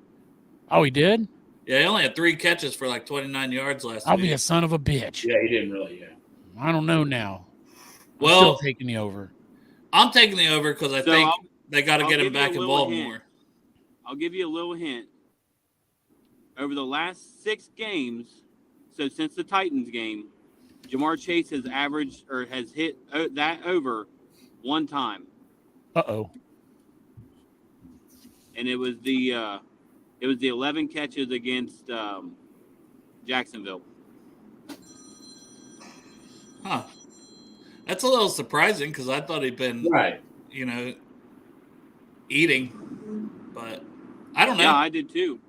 Oh, he did? Yeah, he only had 3 catches for like 29 yards last week. I'll be a son of a bitch. Yeah, he didn't really, I don't know now. Well, I'm still taking the over. I'm taking the over because I think they got to get him back in Baltimore. I'll give you a little hint. Over the last 6 games, so since the Titans game, Jamar Chase has averaged or has hit that over 1 time. Uh-oh. And it was the 11 catches against Jacksonville. Huh. That's a little surprising because I thought he'd been, eating. But I don't know. Yeah, I did too.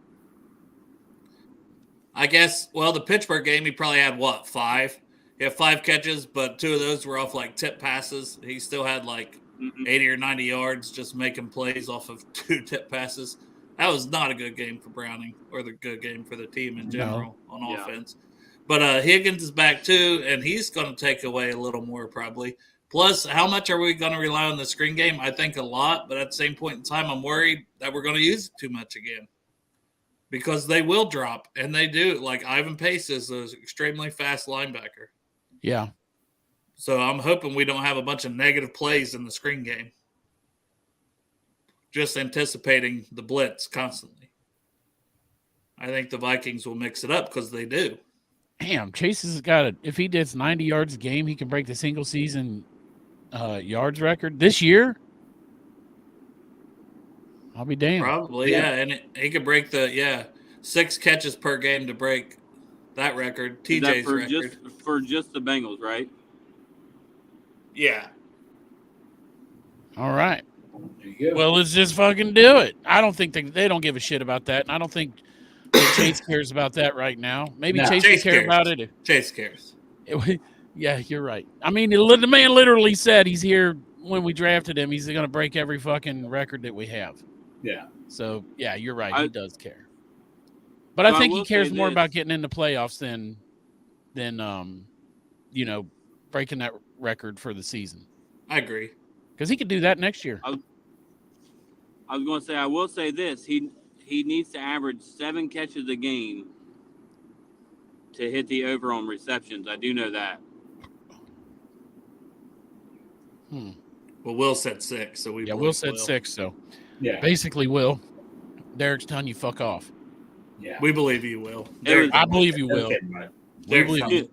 I guess, the Pittsburgh game, he probably had, 5? He had 5 catches, but 2 of those were off, tip passes. He still had, 80 or 90 yards just making plays off of 2 tip passes. That was not a good game for Browning or the good game for the team in general on offense. But Higgins is back too, and he's going to take away a little more probably. Plus, how much are we going to rely on the screen game? I think a lot, but at the same point in time, I'm worried that we're going to use it too much again because they will drop, and they do. Like Ivan Pace is an extremely fast linebacker. Yeah. So I'm hoping we don't have a bunch of negative plays in the screen game. Just anticipating the blitz constantly. I think the Vikings will mix it up because they do. Damn, Chase has got if he gets 90 yards a game, he can break the single season yards record this year. I'll be damned. Probably, and he could break 6 catches per game to break that record. TJ's record for just the Bengals, right? Yeah. All right. There you go. Well, let's just fucking do it. I don't think they don't give a shit about that, and I don't think Chase cares about that right now. Maybe Chase will care about it. Chase cares. Yeah, you're right. I mean, the man literally said he's here when we drafted him. He's going to break every fucking record that we have. Yeah. So, yeah, you're right. He does care. But I think he cares more about getting into playoffs than breaking that record for the season. I agree. Because he could do that next year. I was going to say, I will say this. He needs to average 7 catches a game to hit the over on receptions. I do know that. Well, Will said 6, so we Will said 6, so basically, Will, Derek's telling you fuck off. Yeah, we believe you, Will. I believe you, Will. We believe you.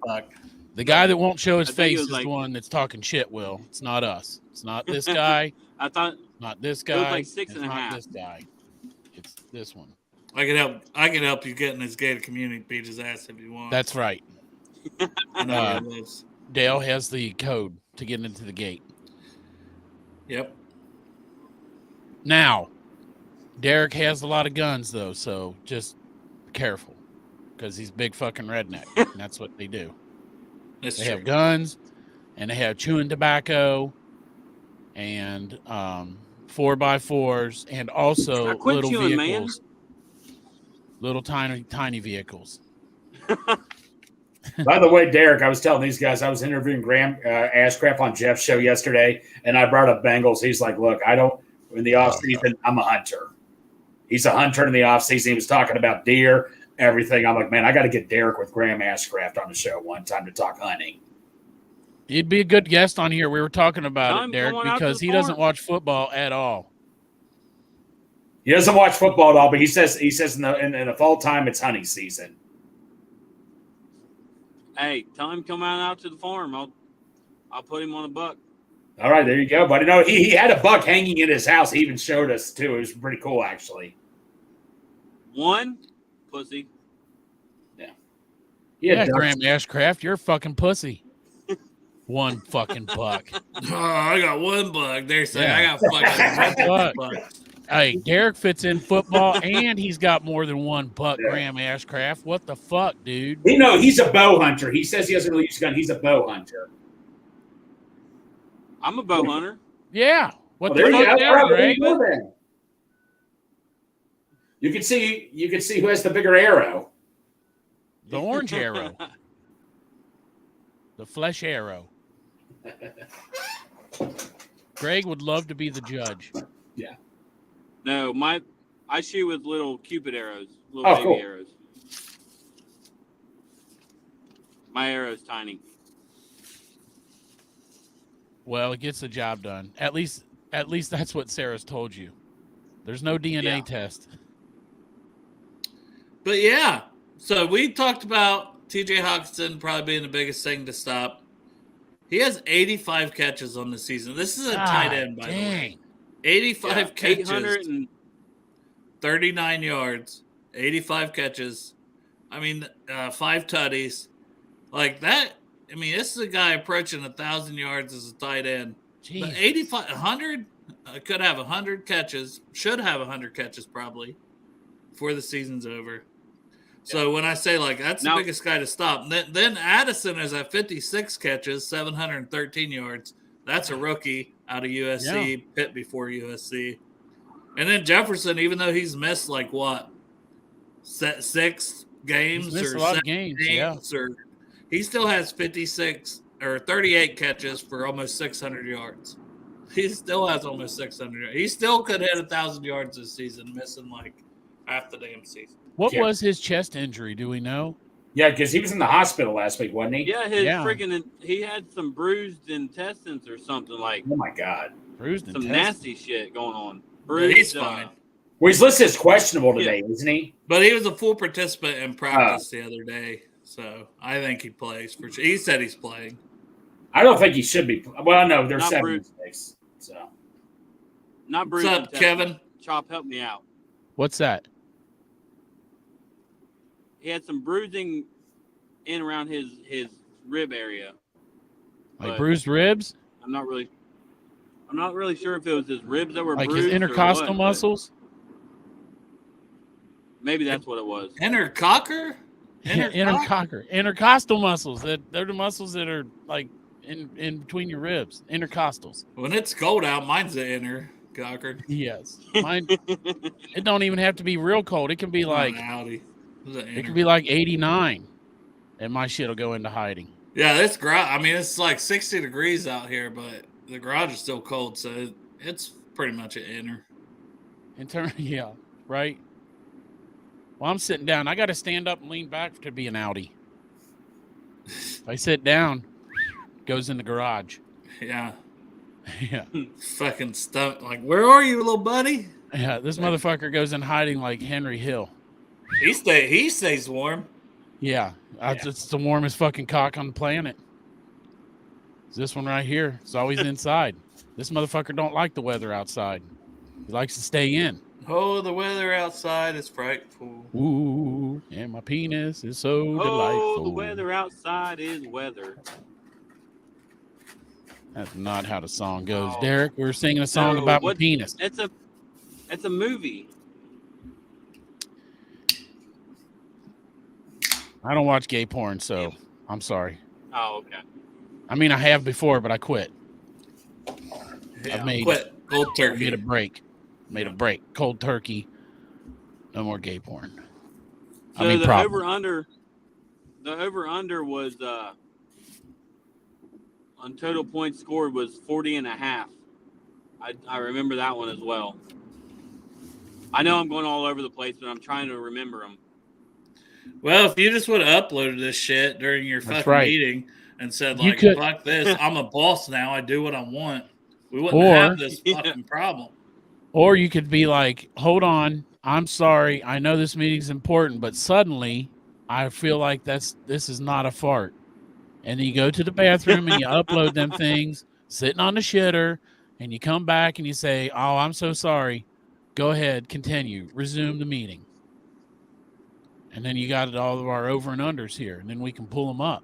The guy that won't show his face is the one that's talking shit, Will. It's not us. It's not this guy. I thought not this guy. It was like 6.5. It's not this guy. It's this one. I can help you get in his gated community, beat his ass if you want. That's right. I know he lives. Dale has the code to get into the gate. Yep. Now, Derek has a lot of guns, though, so just be careful because he's big fucking redneck, and that's what they do. That's They true. have guns, and they have chewing tobacco, and 4x4s, and also little chewing, vehicles, little tiny vehicles. By the way, Derek, I was telling these guys I was interviewing Graham Ashcraft on Jeff's show yesterday, and I brought up Bengals. He's like, "Look, I don't in the off season. I'm a hunter. He's a hunter in the off season. He was talking about deer, everything. I'm like, man, I got to get Derek with Graham Ashcraft on the show one time to talk hunting. He'd be a good guest on here. We were talking about it, Derek, because he doesn't watch football at all. He doesn't watch football at all, but he says in the fall time it's hunting season. Hey, tell him come out to the farm. I'll put him on a buck. All right, there you go, buddy. No, he had a buck hanging in his house. He even showed us too. It was pretty cool, actually. One pussy. Yeah, Graham Ashcraft, you're a fucking pussy. One fucking buck. Oh, I got one buck. They're saying I got fucking buck. Hey, Derek fits in football, and he's got more than one buck. Yeah. Graham Ashcraft, what the fuck, dude? He's a bow hunter. He says he doesn't really use a gun. He's a bow hunter. I'm a bow hunter. Yeah. What the fuck, Greg? You can see who has the bigger arrow. The orange arrow. The flesh arrow. Greg would love to be the judge. Yeah. No, I shoot with little Cupid arrows, little baby arrows. My arrow's tiny. Well, it gets the job done. At least that's what Sarah's told you. There's no DNA test. But yeah, so we talked about TJ Hawkinson probably being the biggest thing to stop. He has 85 catches on the season. This is a tight end, by the way. 85 catches, 39 yards, 85 catches. I mean, 5 tutties. Like that. I mean, this is a guy approaching 1,000 yards as a tight end. Jeez. But 85, 100, could have 100 catches, should have 100 catches probably before the season's over. So when I say, like, that's the biggest guy to stop. Then Addison is at 56 catches, 713 yards. That's a rookie out of USC, Pitt before USC. And then Jefferson, even though he's missed, like, what, 6 games he's missed or a lot 7 of games, or he still has 56 or 38 catches for almost 600 yards. He still has almost 600 yards. He still could hit 1,000 yards this season, missing, like, half the damn season. What was his chest injury? Do we know? Yeah, because he was in the hospital last week, wasn't he? Yeah, freaking he had some bruised intestines or something like. Oh my god, bruised some intestines. Nasty shit going on. Bruised, he's fine. Well, he's listed as questionable today, isn't he? But he was a full participant in practice the other day, so I think he plays for sure. He said he's playing. I don't think he should be. Well, no, there's 7 mistakes. So, not bruised. What's up, Kevin? Chop, help me out. What's that? He had some bruising in around his rib area. Like bruised ribs? I'm not really sure if it was his ribs that were like bruised. Like his intercostal muscles? Maybe that's what it was. Intercocker? Intercostal muscles. They're the muscles that are like in between your ribs. Intercostals. When it's cold out, mine's the intercocker. Yes. Mine. It don't even have to be real cold. It can be like it could be like 89, and my shit will go into hiding. Yeah, this garage. I mean, it's like 60 degrees out here, but the garage is still cold, so it's pretty much an inner. Yeah, right. Well, I'm sitting down. I got to stand up and lean back to be an outie. If I sit down, it goes in the garage. Yeah. Yeah. Fucking stuff. Like, where are you, little buddy? Yeah, this motherfucker goes in hiding like Henry Hill. He stays warm. Yeah, it's the warmest fucking cock on the planet. It's this one right here. It's always inside. This motherfucker don't like the weather outside. He likes to stay in. Oh, the weather outside is frightful. Ooh, and my penis is so delightful. Oh, the weather outside is weather. That's not how the song goes. Derek, we were singing a song No, about my penis. It's a movie. I don't watch gay porn, so I'm sorry. Oh, okay. I mean, I have before, but I quit. Yeah, I've quit cold turkey. Made a break. Made a break. Cold turkey. No more gay porn. So the over under was on total points scored was 40.5. I remember that one as well. I know I'm going all over the place, but I'm trying to remember them. Well, if you just would have uploaded this shit during your fucking meeting and said, like, fuck this, I'm a boss now, I do what I want, we wouldn't have this fucking problem. Or you could be like, hold on, I'm sorry, I know this meeting's important, but suddenly I feel like this is not a fart. And then you go to the bathroom and you upload them things, sitting on the shitter, and you come back and you say, oh, I'm so sorry. Go ahead, continue, resume the meeting. And then you got all of our over and unders here, and then we can pull them up.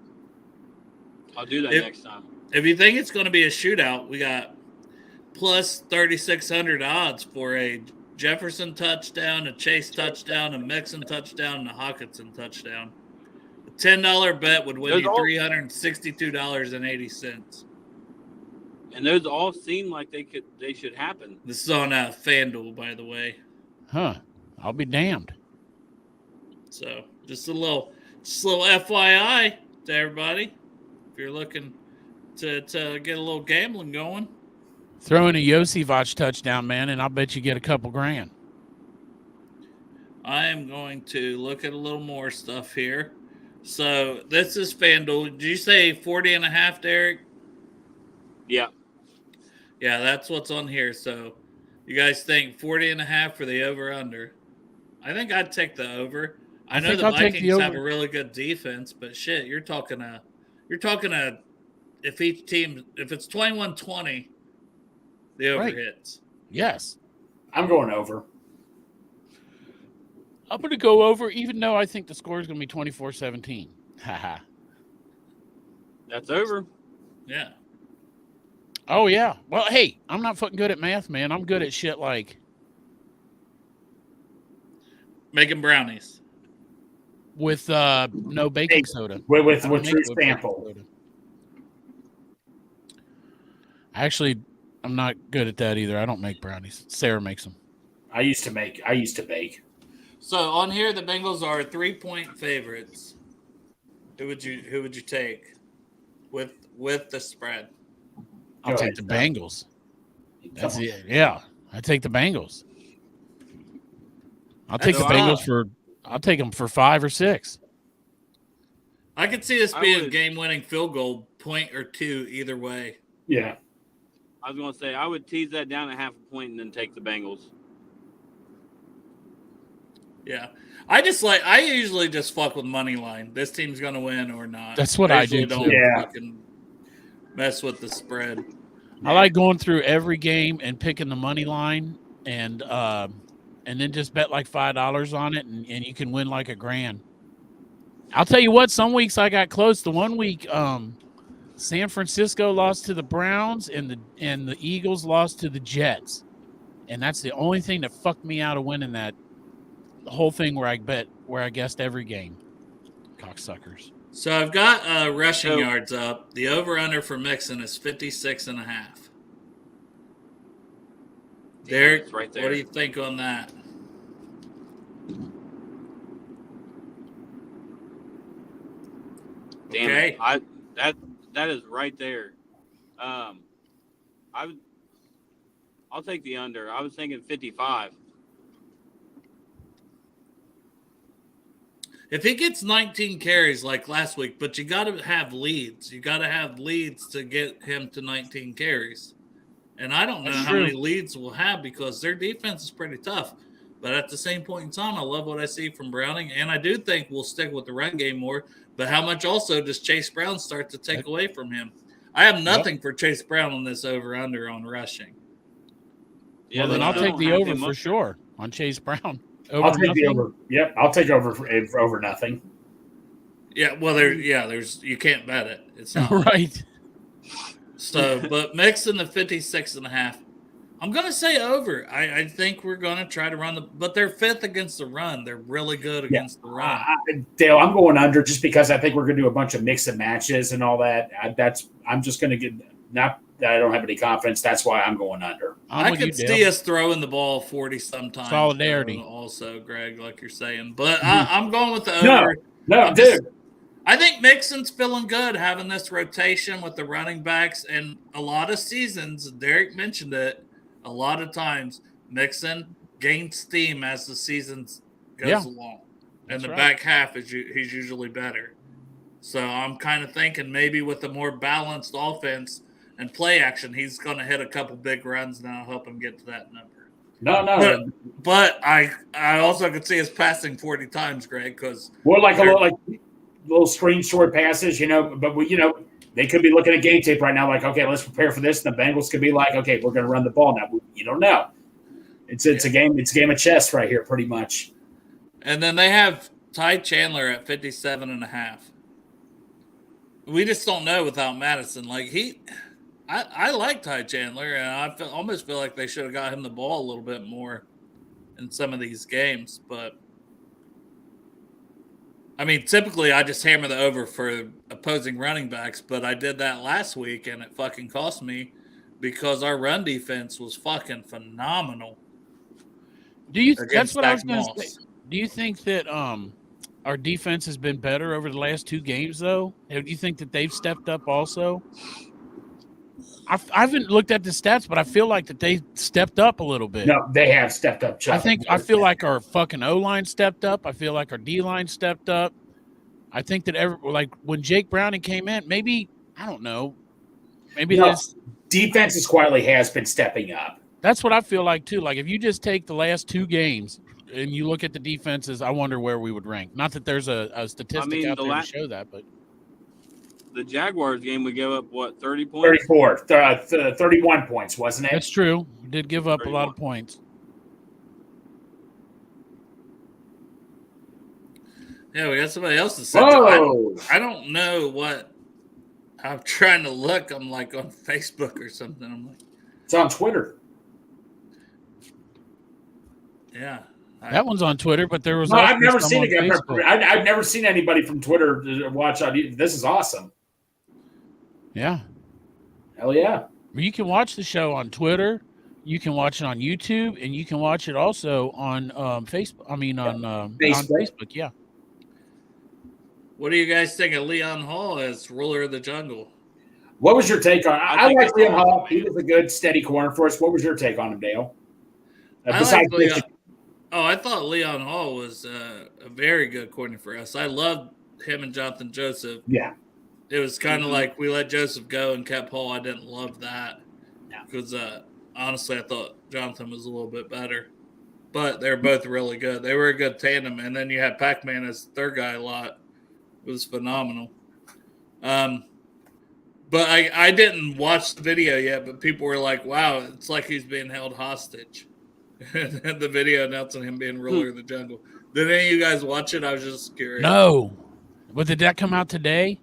I'll do that next time. If you think it's going to be a shootout, we got plus 3,600 odds for a Jefferson touchdown, a Chase touchdown, a Mixon touchdown, and a Hawkinson touchdown. A $10 bet would win you $362.80. And those all seem like they should happen. This is on FanDuel, by the way. Huh. I'll be damned. So just a little FYI to everybody. If you're looking to get a little gambling going. Throw in a Yosivach touchdown, man, and I'll bet you get a couple grand. I am going to look at a little more stuff here. So this is FanDuel. Did you say 40.5, Derek? Yeah. Yeah, that's what's on here. So you guys think 40.5 for the over-under? I think I'd take the over. I know the Vikings have a really good defense, but shit, you're talking if each team, if it's 21-20, the over hits. Yes. I'm going over. I'm going to go over, even though I think the score is going to be 24-17. Haha. That's over. Yeah. Oh, yeah. Well, hey, I'm not fucking good at math, man. I'm good at shit like making brownies with no baking soda. With true sample. Actually, I'm not good at that either. I don't make brownies. Sarah makes them. I used to bake. So on here, the Bengals are 3-point favorites. Who would you take with the spread? I'll take the Bengals. That's it. Yeah, I take the Bengals. I'll take the Bengals I'll take them for 5 or 6. I could see this being a game-winning field goal, point or two either way. Yeah. I was going to say, I would tease that down at 0.5 point and then take the Bengals. Yeah. I usually just fuck with money line. This team's going to win or not. That's what I do don't too. Fucking mess with the spread. I like going through every game and picking the money line and then just bet like $5 on it and you can win like $1,000. I'll tell you what, some weeks I got close. The one week San Francisco lost to the Browns and the Eagles lost to the Jets. And that's the only thing that fucked me out of winning that whole thing where I guessed every game. Cocksuckers. So I've got rushing yards up. The over-under for Mixon is 56.5. Derek, right there. What do you think on that? Damn okay. It. That is right there. I'll take the under. I was thinking 55. If he gets 19 carries like last week, but you got to have leads. You got to have leads to get him to 19 carries. And I don't know how many leads we'll have because their defense is pretty tough. But at the same point in time, I love what I see from Browning. And I do think we'll stick with the run game more. But how much also does Chase Brown start to take away from him? I have nothing for Chase Brown on this over-under on rushing. Yeah, well, then I'll take the over for sure on Chase Brown. I'll take the over. Yep, I'll take over for over nothing. Yeah, well, there's you can't bet it. It's not right. So, but Mixon the 56.5. I'm going to say over. I think we're going to try to run but they're fifth against the run. They're really good against the run. Dale, I'm going under just because I think we're going to do a bunch of mix and matches and all that. I'm just going to get, not that I don't have any confidence. That's why I'm going under. I could see us throwing the ball 40 sometimes. Solidarity. Also, Greg, like you're saying. But I'm going with the over. No, dude. I think Mixon's feeling good having this rotation with the running backs. And a lot of seasons, Derek mentioned it, a lot of times Mixon gains steam as the season goes along. And the back half, he's usually better. So I'm kind of thinking maybe with a more balanced offense and play action, he's going to hit a couple big runs, and that'll help him get to that number. No. But I also could see us passing 40 times, Greg, because like little screen short passes, but they could be looking at game tape right now, like, okay, let's prepare for this. And the Bengals could be like, okay, we're going to run the ball now. You don't know. It's a game of chess right here, pretty much. And then they have Ty Chandler at 57.5. We just don't know without Madison. Like I like Ty Chandler, and I almost feel like they should have got him the ball a little bit more in some of these games. But I mean, typically I just hammer the over for opposing running backs, but I did that last week, and it fucking cost me because our run defense was fucking phenomenal. That's what I was going to say. Do you think that our defense has been better over the last two games, though? Do you think that they've stepped up also? I haven't looked at the stats, but I feel like that they stepped up a little bit. No, they have stepped up, Chuck. I feel like our fucking O-line stepped up. I feel like our D-line stepped up. I think that when Jake Browning came in, maybe, I don't know. This defense quietly has been stepping up. That's what I feel like, too. Like, if you just take the last two games and you look at the defenses, I wonder where we would rank. Not that there's a statistic out there to show that, but the Jaguars game, we gave up, 30 points? 31 points, wasn't it? That's true. We did give up 31. A lot of points. Yeah, we got somebody else to say. I don't know what I'm trying to look. I'm like on Facebook or something. I'm like, it's on Twitter. Yeah. That one's on Twitter, but there was. No, I've never seen it. I've never seen anybody from Twitter watch on. This is awesome. Yeah. Hell yeah. You can watch the show on Twitter. You can watch it on YouTube, and you can watch it also on Facebook. I mean, on Facebook. Yeah. What do you guys think of Leon Hall as ruler of the jungle? What was your take on? I like Leon Hall. He was a good, steady corner for us. What was your take on him, Dale? I thought Leon Hall was a very good corner for us. I loved him and Jonathan Joseph. Yeah. It was kind of like we let Joseph go and kept Hall. I didn't love that because honestly, I thought Jonathan was a little bit better. But they were both really good. They were a good tandem. And then you had Pac-Man as third guy a lot. It was phenomenal. But I didn't watch the video yet, but people were like, wow, it's like he's being held hostage. And the video announcing him being ruler of the jungle. Did any of you guys watch it? I was just curious. No. But did that come out today?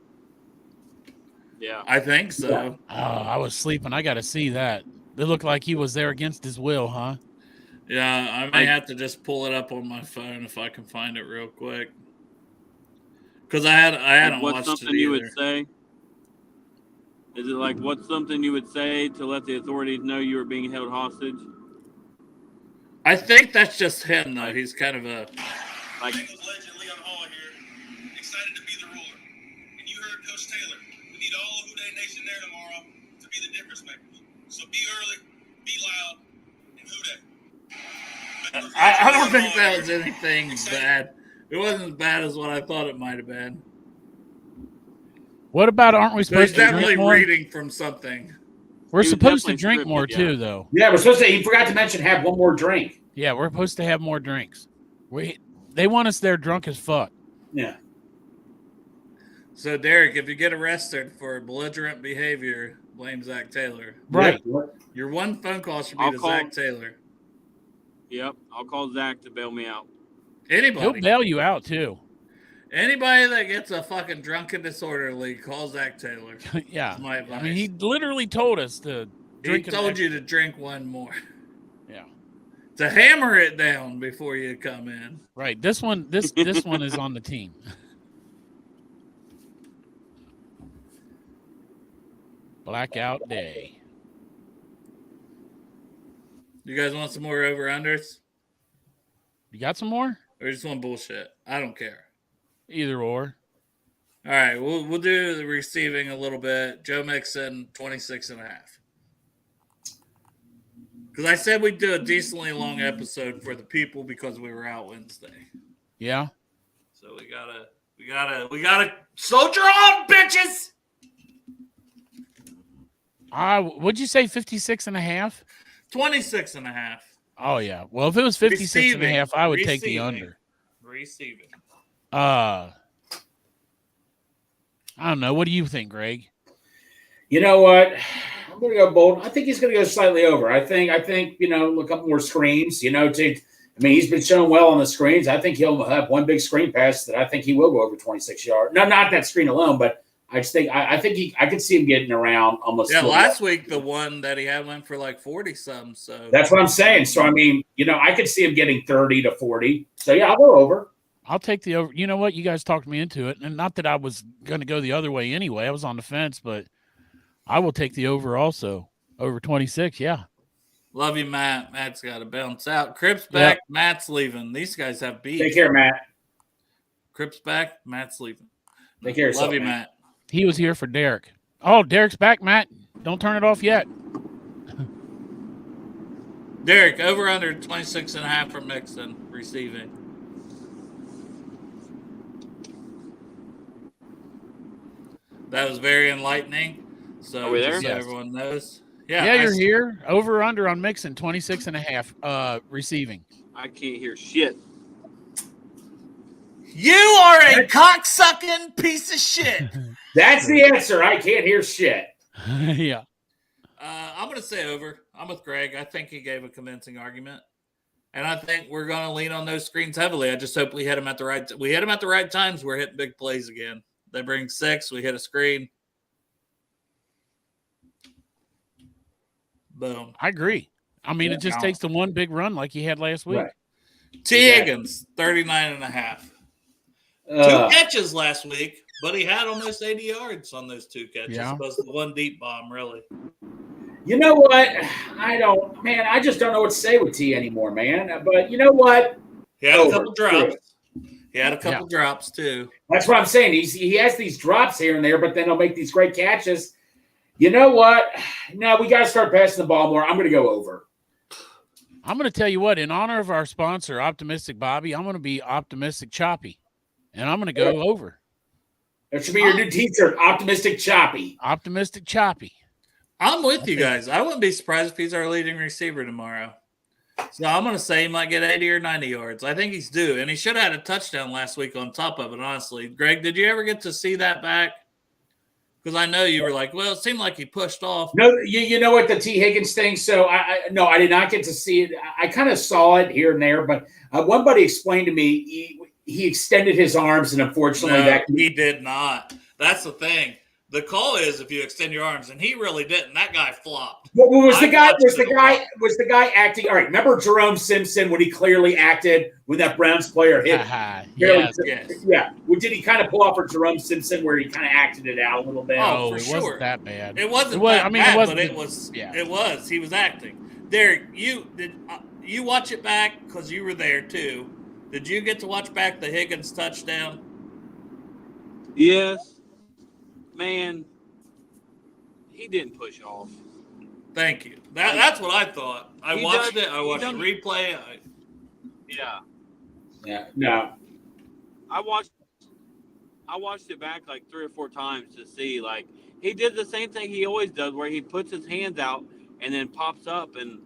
Yeah. I think so. Yeah. Oh, I was sleeping. I got to see that. It looked like he was there against his will, huh? Yeah, I may have to just pull it up on my phone if I can find it real quick. Because I hadn't watched it either. What's something you would say? Is it like what's something you would say to let the authorities know you were being held hostage? I think that's just him, though. He's kind of a Bengals legend Leon Hall here, excited to be the ruler. And you heard Coach Taylor. We need all of Houday Nation there tomorrow to be the difference makers. So be early, be loud, and Houday. I don't think that was anything bad. It wasn't as bad as what I thought it might have been. What about aren't we supposed to drink more? He's definitely reading from something. We're supposed to drink more too, though. Yeah, we're supposed to. He forgot to mention have one more drink. Yeah, we're supposed to have more drinks. They want us there drunk as fuck. Yeah. So, Derek, if you get arrested for belligerent behavior, blame Zach Taylor. Right. Your one phone call should be Zach Taylor. Yep, I'll call Zach to bail me out. Anybody. He'll bail you out, too. Anybody that gets a fucking drunken disorderly, call Zach Taylor. Yeah. That's my advice. I mean, he literally told us to drink. He told you to drink one more. Yeah. To hammer it down before you come in. Right. This one is on the team. Blackout day. You guys want some more over-unders? You got some more? Or just want bullshit? I don't care. Either or. All right, we'll do the receiving a little bit. Joe Mixon, 26.5. Because I said we'd do a decently long episode for the people because we were out Wednesday. Yeah. So we gotta soldier on, bitches. Would you say 56.5? 26.5. Oh yeah. Well, if it was 56.5, I would take the under. Receiving. I don't know. What do you think, Greg? You know what? I'm going to go bold. I think he's going to go slightly over. I think, a couple more screens, he's been showing well on the screens. I think he'll have one big screen pass that I think he will go over 26 yards. No, not that screen alone, but I think I could see him getting around almost. Yeah, last week the one that he had went for like 40-some. So that's what I'm saying. So I could see him getting 30 to 40. So yeah, I'll go over. I'll take the over. You know what? You guys talked me into it, and not that I was going to go the other way anyway. I was on the fence, but I will take the over also. Over 26, yeah. Love you, Matt. Matt's got to bounce out. Crip's back. Yep. Matt's leaving. These guys have beef. Take care, Matt. Crip's back. Matt's leaving. Take care. Love you, Matt. He was here for Derek. Oh, Derek's back, Matt. Don't turn it off yet. Derek, over under 26.5 for Mixon receiving. That was very enlightening. So just so everyone knows. Yeah, you're here. Over under on Mixon, 26.5 receiving. I can't hear shit. You are a cocksucking piece of shit. That's the answer. I can't hear shit. Yeah. I'm going to say over. I'm with Greg. I think he gave a convincing argument. And I think we're going to lean on those screens heavily. I just hope we hit them at the right we hit them at the right times. We're hitting big plays again. They bring 6. We hit a screen. Boom. I agree. I mean, it just takes the one big run like he had last week. Right. T. Higgins, 39.5. 2 catches last week, but he had almost 80 yards on those 2 catches. Yeah. Plus the one deep bomb, really. You know what? I just don't know what to say with T anymore, man. But you know what? He had a couple drops. He had a couple drops, too. That's what I'm saying. He has these drops here and there, but then he'll make these great catches. You know what? No, we got to start passing the ball more. I'm going to go over. I'm going to tell you what. In honor of our sponsor, Optimistic Bobby, I'm going to be Optimistic Choppy, and I'm going to go over. That should be your new T-shirt, Optimistic Choppy. Optimistic Choppy. I'm with you guys. I wouldn't be surprised if he's our leading receiver tomorrow. So I'm going to say he might get 80 or 90 yards. I think he's due, and he should have had a touchdown last week on top of it, honestly. Greg, did you ever get to see that back? Because I know you were like, well, it seemed like he pushed off. No, you know what the T. Higgins thing? So, I did not get to see it. I kind of saw it here and there, but one buddy explained to me he extended his arms, and unfortunately he did not. That's the thing. The call is if you extend your arms, and he really didn't. That guy flopped. Was the guy acting? All right, remember Jerome Simpson when he clearly acted when that Browns player hit? Yes. Yeah. Well, did he kind of pull off for Jerome Simpson where he kind of acted it out a little bit? Oh, for it sure. Wasn't that bad. It wasn't that bad, but it was. Yeah. It was. He was acting. Derek, you watch it back because you were there too. Did you get to watch back the Higgins touchdown? Yes. Man, he didn't push off. Thank you. That's what I thought. I watched it. I watched the replay. Yeah. No. I watched it back like 3 or 4 times to see. Like he did the same thing he always does, where he puts his hands out and then pops up, and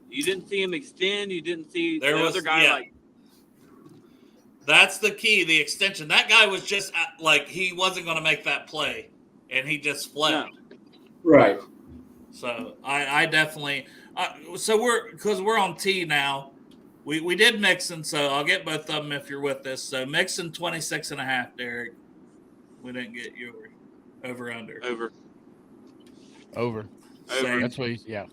you didn't see him extend. You didn't see the other guy like. That's the key, the extension. That guy was just like he wasn't going to make that play, and he just fled. No. Right. So I definitely. So we're on T now. We did Mixon, so I'll get both of them if you're with this. So Mixon 26.5, Derek. We didn't get yours. Over under. Over. Same. That's what he's, yeah.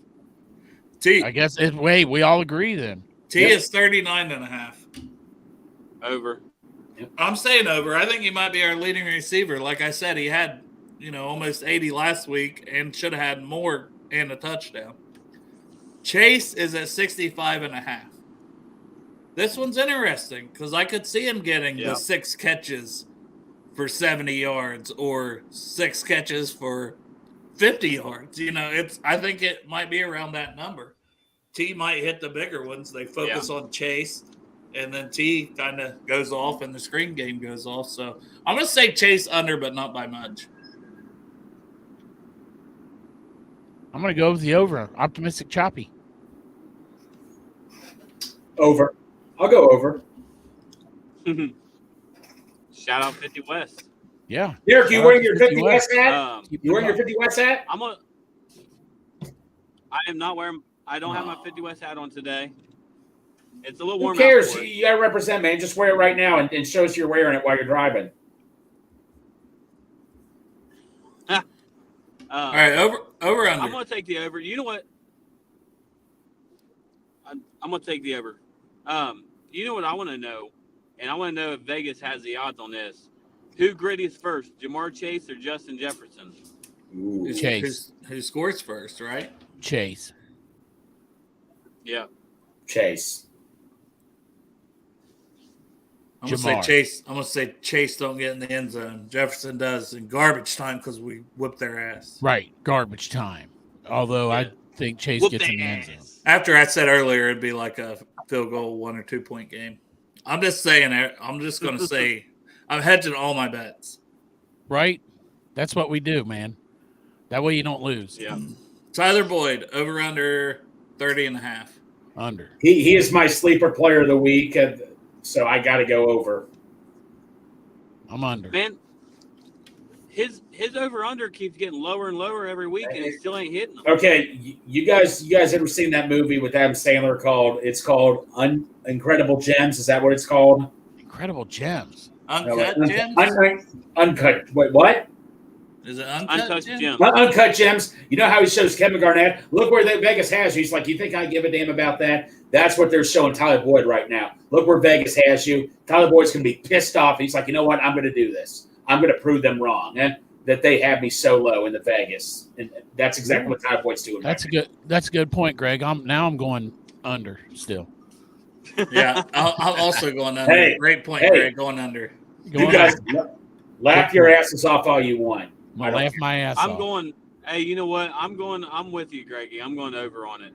T. I guess we all agree then. T is 39.5. Over. I'm saying over. I think he might be our leading receiver. Like I said, he had, almost 80 last week and should have had more and a touchdown. Chase is at 65.5. This one's interesting because I could see him getting the 6 catches for 70 yards or 6 catches for 50 yards. I think it might be around that number. T might hit the bigger ones. They focus on Chase, and then T kind of goes off and the screen game goes off. So I'm going to say Chase under, but not by much. I'm going to go with the over. Optimistic choppy. Over. I'll go over. Shout out 50 West. Yeah. Derek, you wearing your 50 West hat? You wearing your 50 West hat? I am not wearing. I don't have my 50 West hat on today. It's a little warm. Who cares? Out for it. You gotta represent, man. Just wear it right now and show us you're wearing it while you're driving. All right, over under. I'm gonna take the over. You know what? I'm gonna take the over. You know what I want to know, and I want to know if Vegas has the odds on this. Who gritties first, Jamar Chase or Justin Jefferson? Ooh. Chase. Who scores first, right? Chase. Yeah. Chase. I'm gonna say Chase don't get in the end zone. Jefferson does in garbage time because we whip their ass. Right, garbage time. Although I think Chase gets in the end zone. After I said earlier, it'd be like a field goal, 1 or 2 point game. I'm just saying. I'm just gonna say I'm hedging all my bets. Right, that's what we do, man. That way you don't lose. Yeah. Tyler Boyd over under 30.5. Under. He is my sleeper player of the week, so I got to go over. I'm under. Man, his over under keeps getting lower and lower every week, and he still ain't hitting them. Okay, you guys ever seen that movie with Adam Sandler called Incredible Gems? Is that what it's called? Incredible Gems. Uncut Gems? Uncut. Wait, what? Is it Uncut Gems? Uncut Gems. You know how he shows Kevin Garnett? Look where Vegas has you. He's like, you think I give a damn about that? That's what they're showing Tyler Boyd right now. Look where Vegas has you. Tyler Boyd's going to be pissed off. He's like, you know what? I'm going to do this. I'm going to prove them wrong. And that they have me so low in the Vegas. And that's exactly what Tyler Boyd's doing. That's a good point, Greg. I'm going under still. Yeah, I'm also going under. Hey, great point, Greg. Going under. You guys laugh your asses off all you want. I laugh my ass off. I'm going. Hey, you know what? I'm with you, Greggy. I'm going over on it.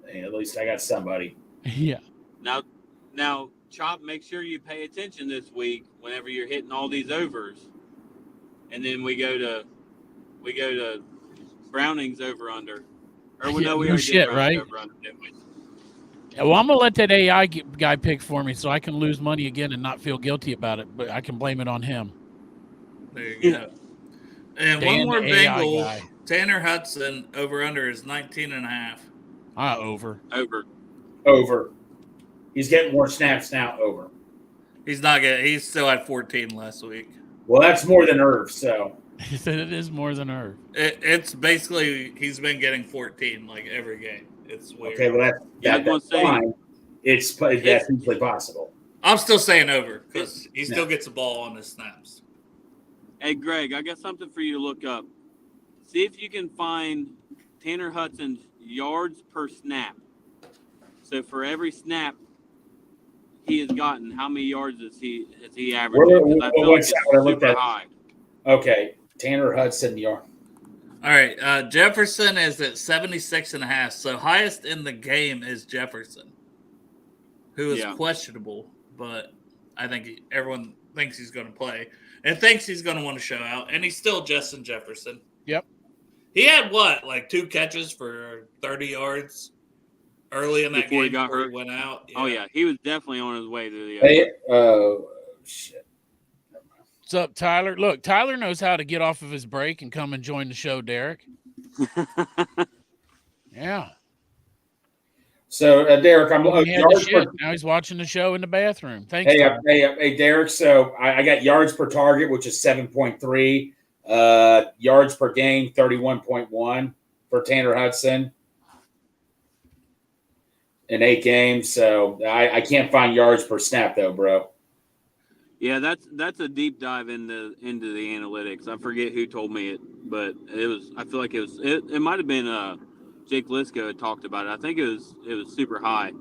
Hey, at least I got somebody. Yeah. Now, Chop, make sure you pay attention this week whenever you're hitting all these overs, and then we go to Browning's over under. Or we know we already did right? over under, didn't we? Yeah, well, I'm gonna let that AI guy pick for me, so I can lose money again and not feel guilty about it. But I can blame it on him. There you go. And Dan, one more the AI Bengal. guy. Tanner Hudson over under is 19.5. Over. Over. He's getting more snaps now. Over. He's not getting. He's still at 14 last week. Well, that's more than Irv. So He said it is more than Irv. It's basically he's been getting 14 like every game. It's weird. okay. Well, that's fine. That's easily possible. I'm still saying over because he still gets the ball on his snaps. Hey, Greg, I got something for you to look up. See if you can find Tanner Hudson's yards per snap. So for every snap he has gotten, how many yards has he averaged? What's that? What I looked at? High. Okay, Tanner Hudson yard. All right, Jefferson is at 76.5. So highest in the game is Jefferson, who is questionable, but I think everyone thinks he's going to play and thinks he's going to want to show out, and he's still Justin Jefferson. Yep. He had like 2 catches for 30 yards early in that before game he got before hurt. He went out. Yeah. Oh yeah, he was definitely on his way to the. Hey, shit. What's up, Tyler? Look, Tyler knows how to get off of his break and come and join the show, Derek. Yeah. So, Derek, I'm He had to yards shit. per, Now he's watching the show in the bathroom. Thanks, hey, Tom. hey, Derek. So I got yards per target, which is 7.3. Yards per game, 31.1 for Tanner Hudson in 8 games. So I can't find yards per snap though, bro. Yeah, that's a deep dive into the analytics. I forget who told me it, but it was. I feel like it might have been Jake Lisco had talked about it. I think it was super high.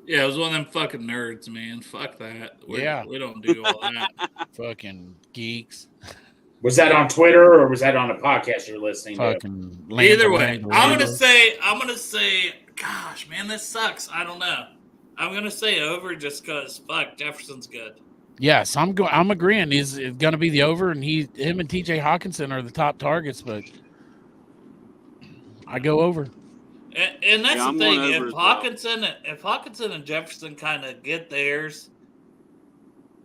Yeah, it was one of them fucking nerds, man. Fuck that. We don't do all that. Fucking geeks. Was that on Twitter or was that on a podcast you're listening Fucking to? Either way, I'm gonna say, gosh, man, this sucks. I don't know. I'm gonna say over just because fuck, Jefferson's good. Yes, I'm agreeing. He's going to be the over, and him and T.J. Hawkinson are the top targets, but I go over. And that's the thing. If well. Hawkinson and Jefferson kind of get theirs,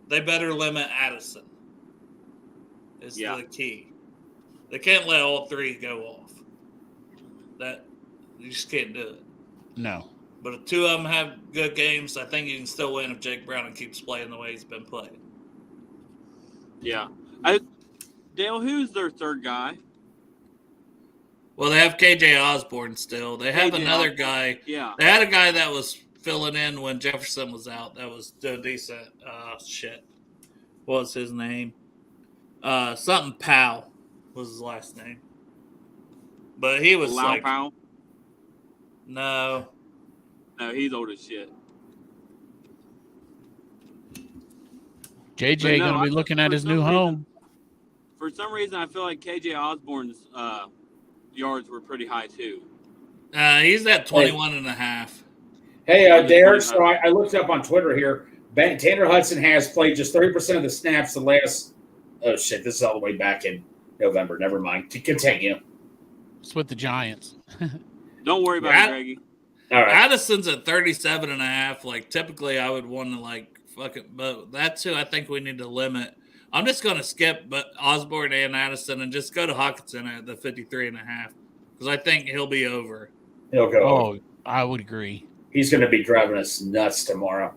they better limit Addison. Is the key. They can't let all three go off. That you just can't do it. No. But if two of them have good games, I think you can still win if Jake Browning keeps playing the way he's been playing. Yeah. Dale, who's their third guy? Well, they have KJ Osborne still. They have another guy. Yeah. They had a guy that was filling in when Jefferson was out. That was doing decent. Shit. What was his name? Something Powell was his last name. But he was like... Powell? No, he's old as shit. JJ going to be looking at his new home. For some reason, I feel like KJ Osborne's yards were pretty high, too. he's at 21 and a half. Hey, Derek, so I looked up on Twitter here. Tanner Hudson has played just 30% of the snaps the last – oh, shit, this is all the way back in November. Never mind. To continue. It's with the Giants. Don't worry about it, Greggy. All right. Addison's at 37 and a half. Like, typically I would want to, like, fuck it. But that's who I think we need to limit. I'm just going to skip Osborne and Addison and just go to Hawkinson at the 53 and a half because I think he'll be over. He'll go. Oh, I would agree. He's going to be driving us nuts tomorrow.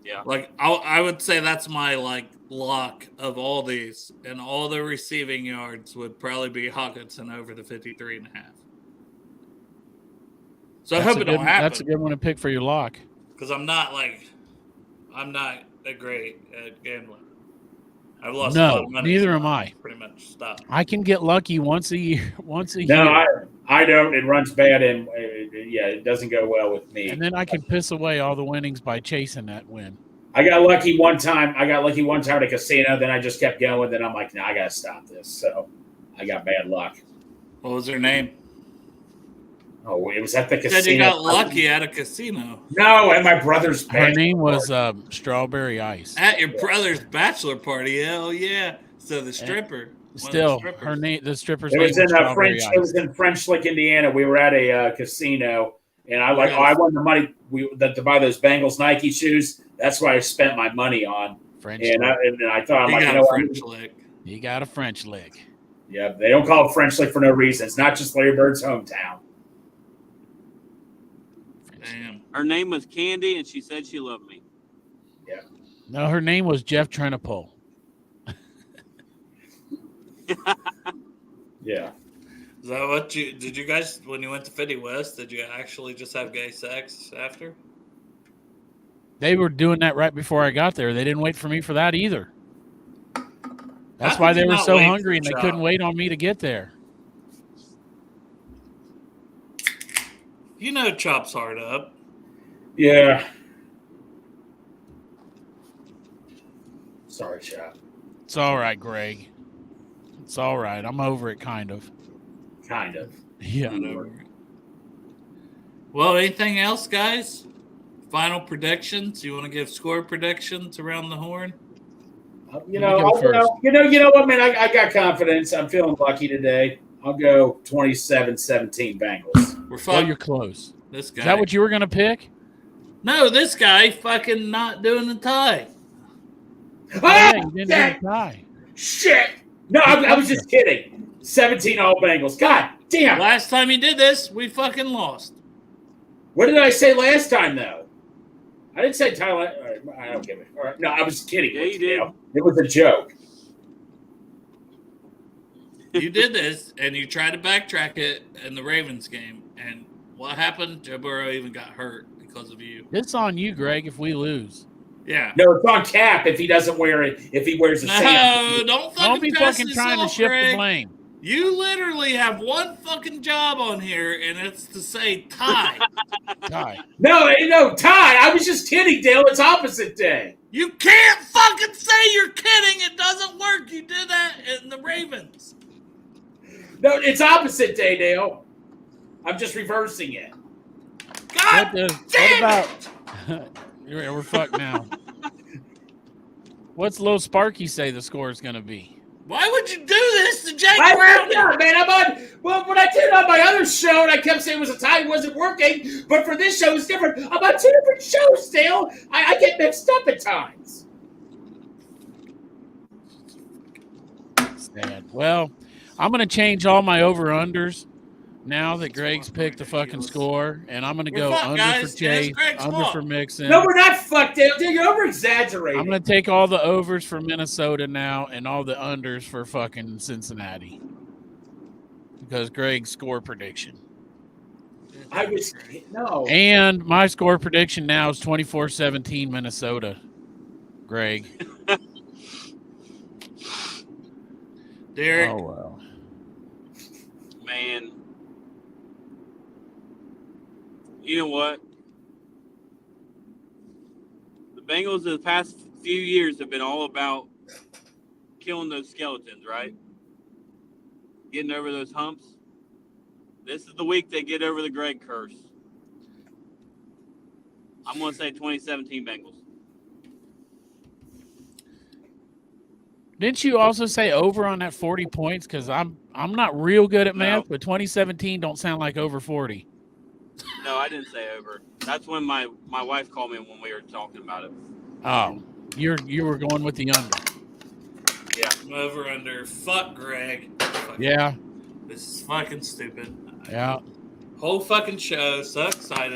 Yeah. Like, I would say that's my, like, lock of all these. And all the receiving yards would probably be Hawkinson over the 53 and a half. So I hope it don't happen. That's a good one to pick for your lock. Because I'm not that great at gambling. I've lost a lot of money. Neither am I. Pretty much stop. I can get lucky once a year. No, I don't. It runs bad, and it doesn't go well with me. And then I can piss away all the winnings by chasing that win. I got lucky one time. at a casino. Then I just kept going. Then I'm like, no, I got to stop this. So I got bad luck. What was her name? Oh, it was at the casino. You said you got lucky at a casino. No, at my brother's Her name was Strawberry Ice. At your brother's bachelor party. Hell yeah. So the stripper. Still, her name, the stripper's name was French. It was in French Lick, Indiana. We were at a casino, and I won the money to buy those Bengals Nike shoes. That's what I spent my money on. French and I thought, French Lick. You got a French Lick. Yeah, they don't call it French Lick for no reason. It's not just Larry Bird's hometown. Damn. Her name was Candy, and she said she loved me. Yeah. No, her name was Jeff Trenopole. Yeah. Is that what did you guys, when you went to 50 West, did you actually just have gay sex after? They were doing that right before I got there. They didn't wait for me for that either. That's why they were so hungry and they couldn't wait on me to get there. You know Chop's hard up. Yeah. Sorry, Chop. It's all right, Greg. It's all right. I'm over it, kind of. Kind of. Yeah. Well, anything else, guys? Final predictions? You want to give score predictions around the horn? You know what, man? I got confidence. I'm feeling lucky today. I'll go 27-17 Bengals. We're fine. Oh, you're close. This guy. Is that what you were going to pick? No, this guy fucking not doing the tie. Oh, yeah, you didn't do the tie. Shit. No, I was just kidding. 17 all Bengals. God damn. Last time he did this, we fucking lost. What did I say last time, though? I didn't say Tyler. I don't give it. All right. No, I was kidding. Yeah, you did. It was a joke. You did this, and you tried to backtrack it in the Ravens game. And what happened? Joe Burrow even got hurt because of you. It's on you, Greg, if we lose. Yeah. No, it's on Cap if he doesn't wear it. If he wears a No, don't be pass fucking this trying to off, shift Greg. the blame. You literally have one fucking job on here, and it's to say tie. Ty. No, Ty. I was just kidding, Dale. It's opposite day. You can't fucking say you're kidding. It doesn't work. You did that in the Ravens. No, it's opposite day, Dale. I'm just reversing it. God damn it! We're fucked now. What's Lil Sparky say the score is going to be? Why would you do this to Jake I Brown? forgot, man. I'm on. Well, when I did it on my other show, and I kept saying it was a tie, it wasn't working. But for this show, it's different. I'm on 2 different shows, Dale. I get mixed up at times. Sad. Well, I'm going to change all my over-unders now that Greg's picked the fucking score, and I'm going to go fucked, under guys. for Chase, Greg's under fault. for Mixon. No, we're not fucked, Dale. You're over-exaggerating. I'm going to take all the overs for Minnesota now and all the unders for fucking Cincinnati because Greg's score prediction. I was no. And my score prediction now is 24-17 Minnesota. Greg. Derek. Oh, well. Man. You know what? The Bengals the past few years have been all about killing those skeletons, right? Getting over those humps. This is the week they get over the Greg curse. I'm going to say 2017 Bengals. Didn't you also say over on that 40 points? Because I'm not real good at math, but 2017 don't sound like over 40. No, I didn't say over. That's when my wife called me when we were talking about it. Oh, you were going with the under. Yeah. Over under. Fuck Greg. Fuck. Yeah. This is fucking stupid. Yeah. Whole fucking show. So excited.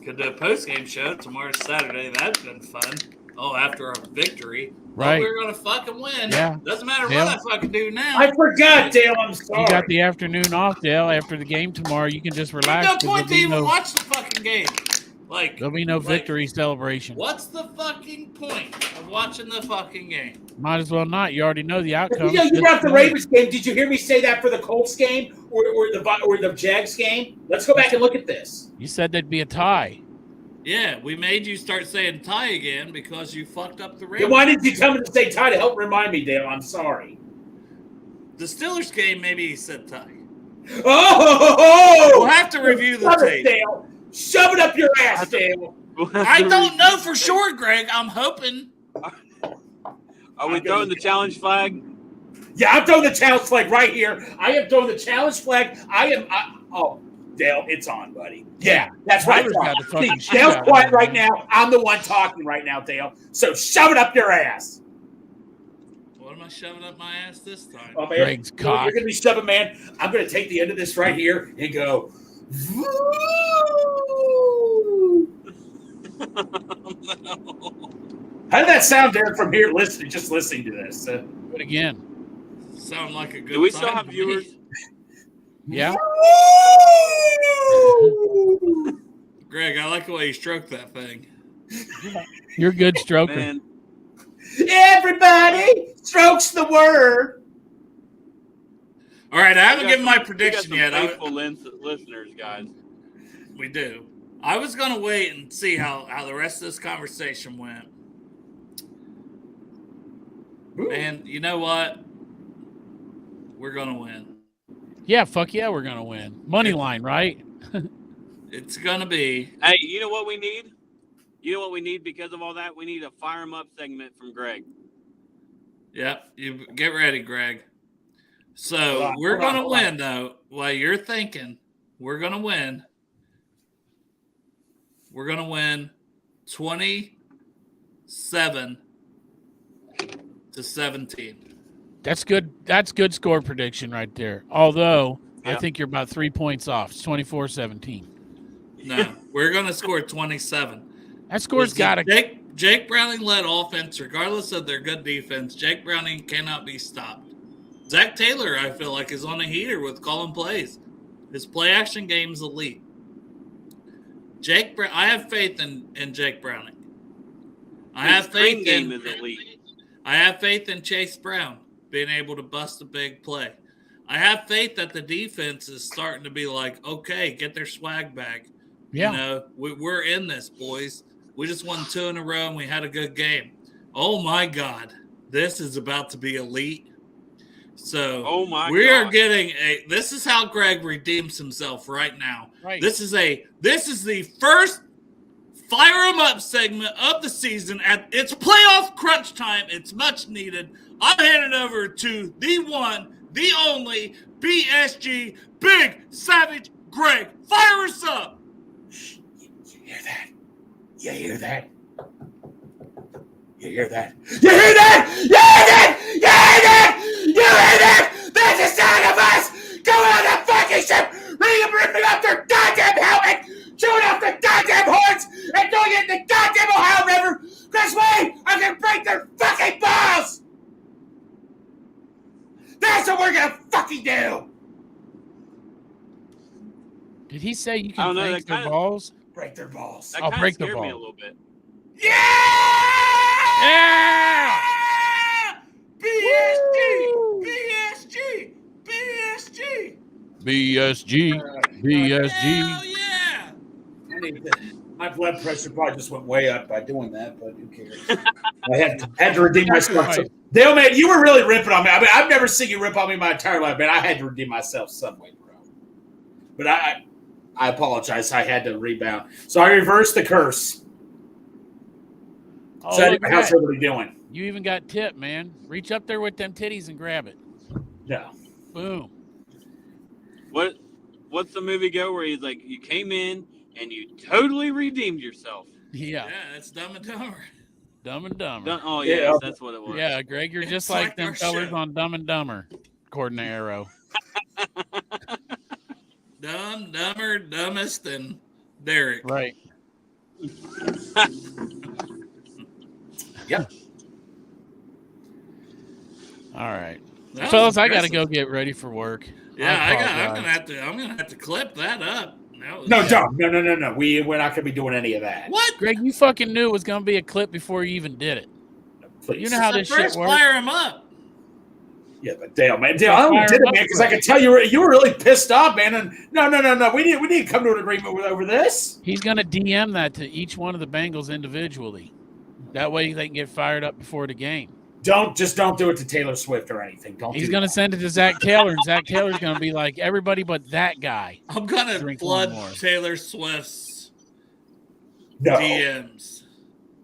Could do a post-game show. Tomorrow's Saturday. That's been fun. Oh, after our victory. Right. Oh, we're going to fucking win. Yeah. Doesn't matter Dale. what I fucking do now. I forgot, Dale. I'm sorry. You got the afternoon off, Dale. After the game tomorrow, you can just relax. There's no 'cause point to even watch the fucking game. Like, there'll be no victory celebration. What's the fucking point of watching the fucking game? Might as well not. You already know the outcome. You brought up the Ravens game. Did you hear me say that for the Colts game or the Jags game? Let's go back and look at this. You said there'd be a tie. Yeah, we made you start saying tie again because you fucked up the Ravens. Then why didn't you tell me to say tie to help remind me, Dale? I'm sorry. The Steelers game, maybe he said tie. Oh! We'll have to review the Shove it, tape. Dale. Shove it up your ass, Dale. I don't know for sure, Greg. I'm hoping. Are we throwing the challenge flag? Yeah, I'm throwing the challenge flag right here. I am throwing the challenge flag. Oh, Dale, it's on, buddy. Yeah, that's right. Dale's quiet right now. I'm the one talking right now, Dale. So shove it up your ass. What am I shoving up my ass this time? Oh, man. Greg's cock. You're going to be shoving, man. I'm going to take the end of this right here and go. How did that sound, Derek, from here just listening to this? Do it again. Sound like a good Do we time still have to me. viewers? Yeah. Greg, I like the way you stroked that thing. You're a good stroker. Man, Everybody strokes the word. All right, I haven't we got given my some- prediction we got yet. some faithful listeners, guys. We do. I was going to wait and see how the rest of this conversation went. Ooh. And you know what? We're going to win. Yeah, fuck yeah, we're gonna win. Money line, right? It's going to be. Hey, you know what we need? You know what we need because of all that? We need a fire 'em up segment from Greg. Yep. You get ready, Greg. So we're going to win, though. While you're thinking, we're going to win. We're going to win 27-17. That's good. That's good score prediction right there. Although I Yeah. think you're about 3 points off. It's 24-17. No, we're going to score 27. That score's got to. Jake Browning led offense, regardless of their good defense. Jake Browning cannot be stopped. Zach Taylor, I feel like, is on a heater with calling plays. His play action game is elite. I have faith in Jake Browning. I have faith in Chase Brown being able to bust a big play. I have faith that the defense is starting to be like, okay, get their swag back. Yeah. You know, we're in this, boys. We just won 2 in a row and we had a good game. Oh my God, this is about to be elite. So we are getting this is how Greg redeems himself right now. Right. This is the first Fire 'em Up segment of the season. It's playoff crunch time. It's much needed. I'm handing over to the one, the only BSG Big Savage Greg. Fire us up. You hear that? You hear that? You hear that? You hear that? You hear that? You hear that? You hear that? That's the sound of us going on the fucking ship, ripping off their goddamn helmet, chewing off their goddamn horns, and throwing it in the goddamn Ohio River. Because we are going to break their fucking balls. That's what we're going to fucking do. Did he say you can break their balls? Break their balls. That I'll break their scared me a balls. little bit. Yeah! BSG! Hell yeah! My blood pressure probably just went way up by doing that, but who cares? I had to redeem myself. Dale, man, you were really ripping on me. I mean, I've never seen you rip on me my entire life, man. I had to redeem myself some way, bro. But I apologize. I had to rebound. So I reversed the curse. Oh, So how's everybody doing? You even got tip, man. Reach up there with them titties and grab it. No. Boom. What's the movie go where he's like, you came in and you totally redeemed yourself? Yeah. Yeah, it's Dumb and Dumber. Dumb and Dumber. Oh, yeah, that's what it was. Yeah, Greg, you're just It's like like them our fellas show. on Dumb and Dumber, according to Arrow. Dumb, Dumber, Dumbest, and Derek. Right. Yep. All right. That Fellas, was I got to impressive. go get ready for work. Yeah, I'm apologize. gonna have to clip that up. No, don't. No. We're not going to be doing any of that. What? Greg, you fucking knew it was going to be a clip before you even did it. Please. You know how this shit First, works. fire him up. Yeah, but Dale, man, I only did it, man, because I could tell you were really pissed off, man. And no. We need to come to an agreement over this. He's going to DM that to each one of the Bengals individually. That way they can get fired up before the game. Don't do it to Taylor Swift or anything. He's going to send it to Zach Taylor, and Zach Taylor's going to be like, everybody but that guy. I'm gonna Drink flood one more. Taylor Swift's No. DMs.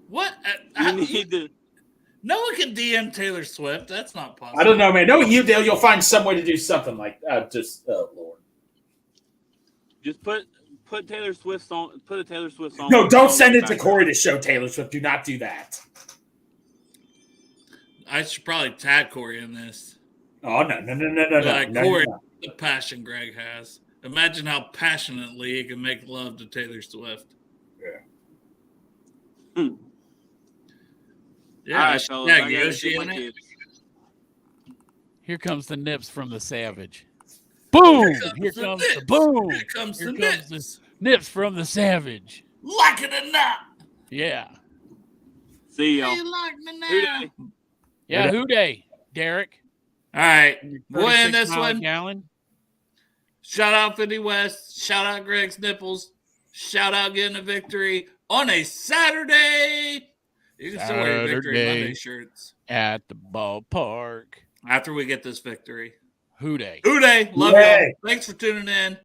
What? You need to No one can DM Taylor Swift. That's not possible. I don't know, man. No, you, Dale, you'll find some way to do something like Lord. just put Taylor Swift song. Put a Taylor Swift song. No, don't send it to Corey to show Taylor Swift. Do not do that. I should probably tag Corey in this. Oh, no. Corey, the passion Greg has. Imagine how passionately he can make love to Taylor Swift. Yeah. Yeah, All I right, should fellas, tag I gotta Yoshi get in my it. kids. Here comes the nips from the Savage. Boom! Here the comes nips. the boom! Here comes the the nips. nips from the Savage. Like it or not. Yeah. See y'all. You like me Who now? dey? Yeah, who day, Derek? All right. We'll end 36 this mile one. gallon. Shout out 50 West. Shout out Greg's Nipples. Shout out getting a victory on a Saturday. You can still wear your Victory Saturday. Monday shirts At the ballpark. after we get this victory. Who day? Hoo day. Love Yay. y'all. Thanks for tuning in.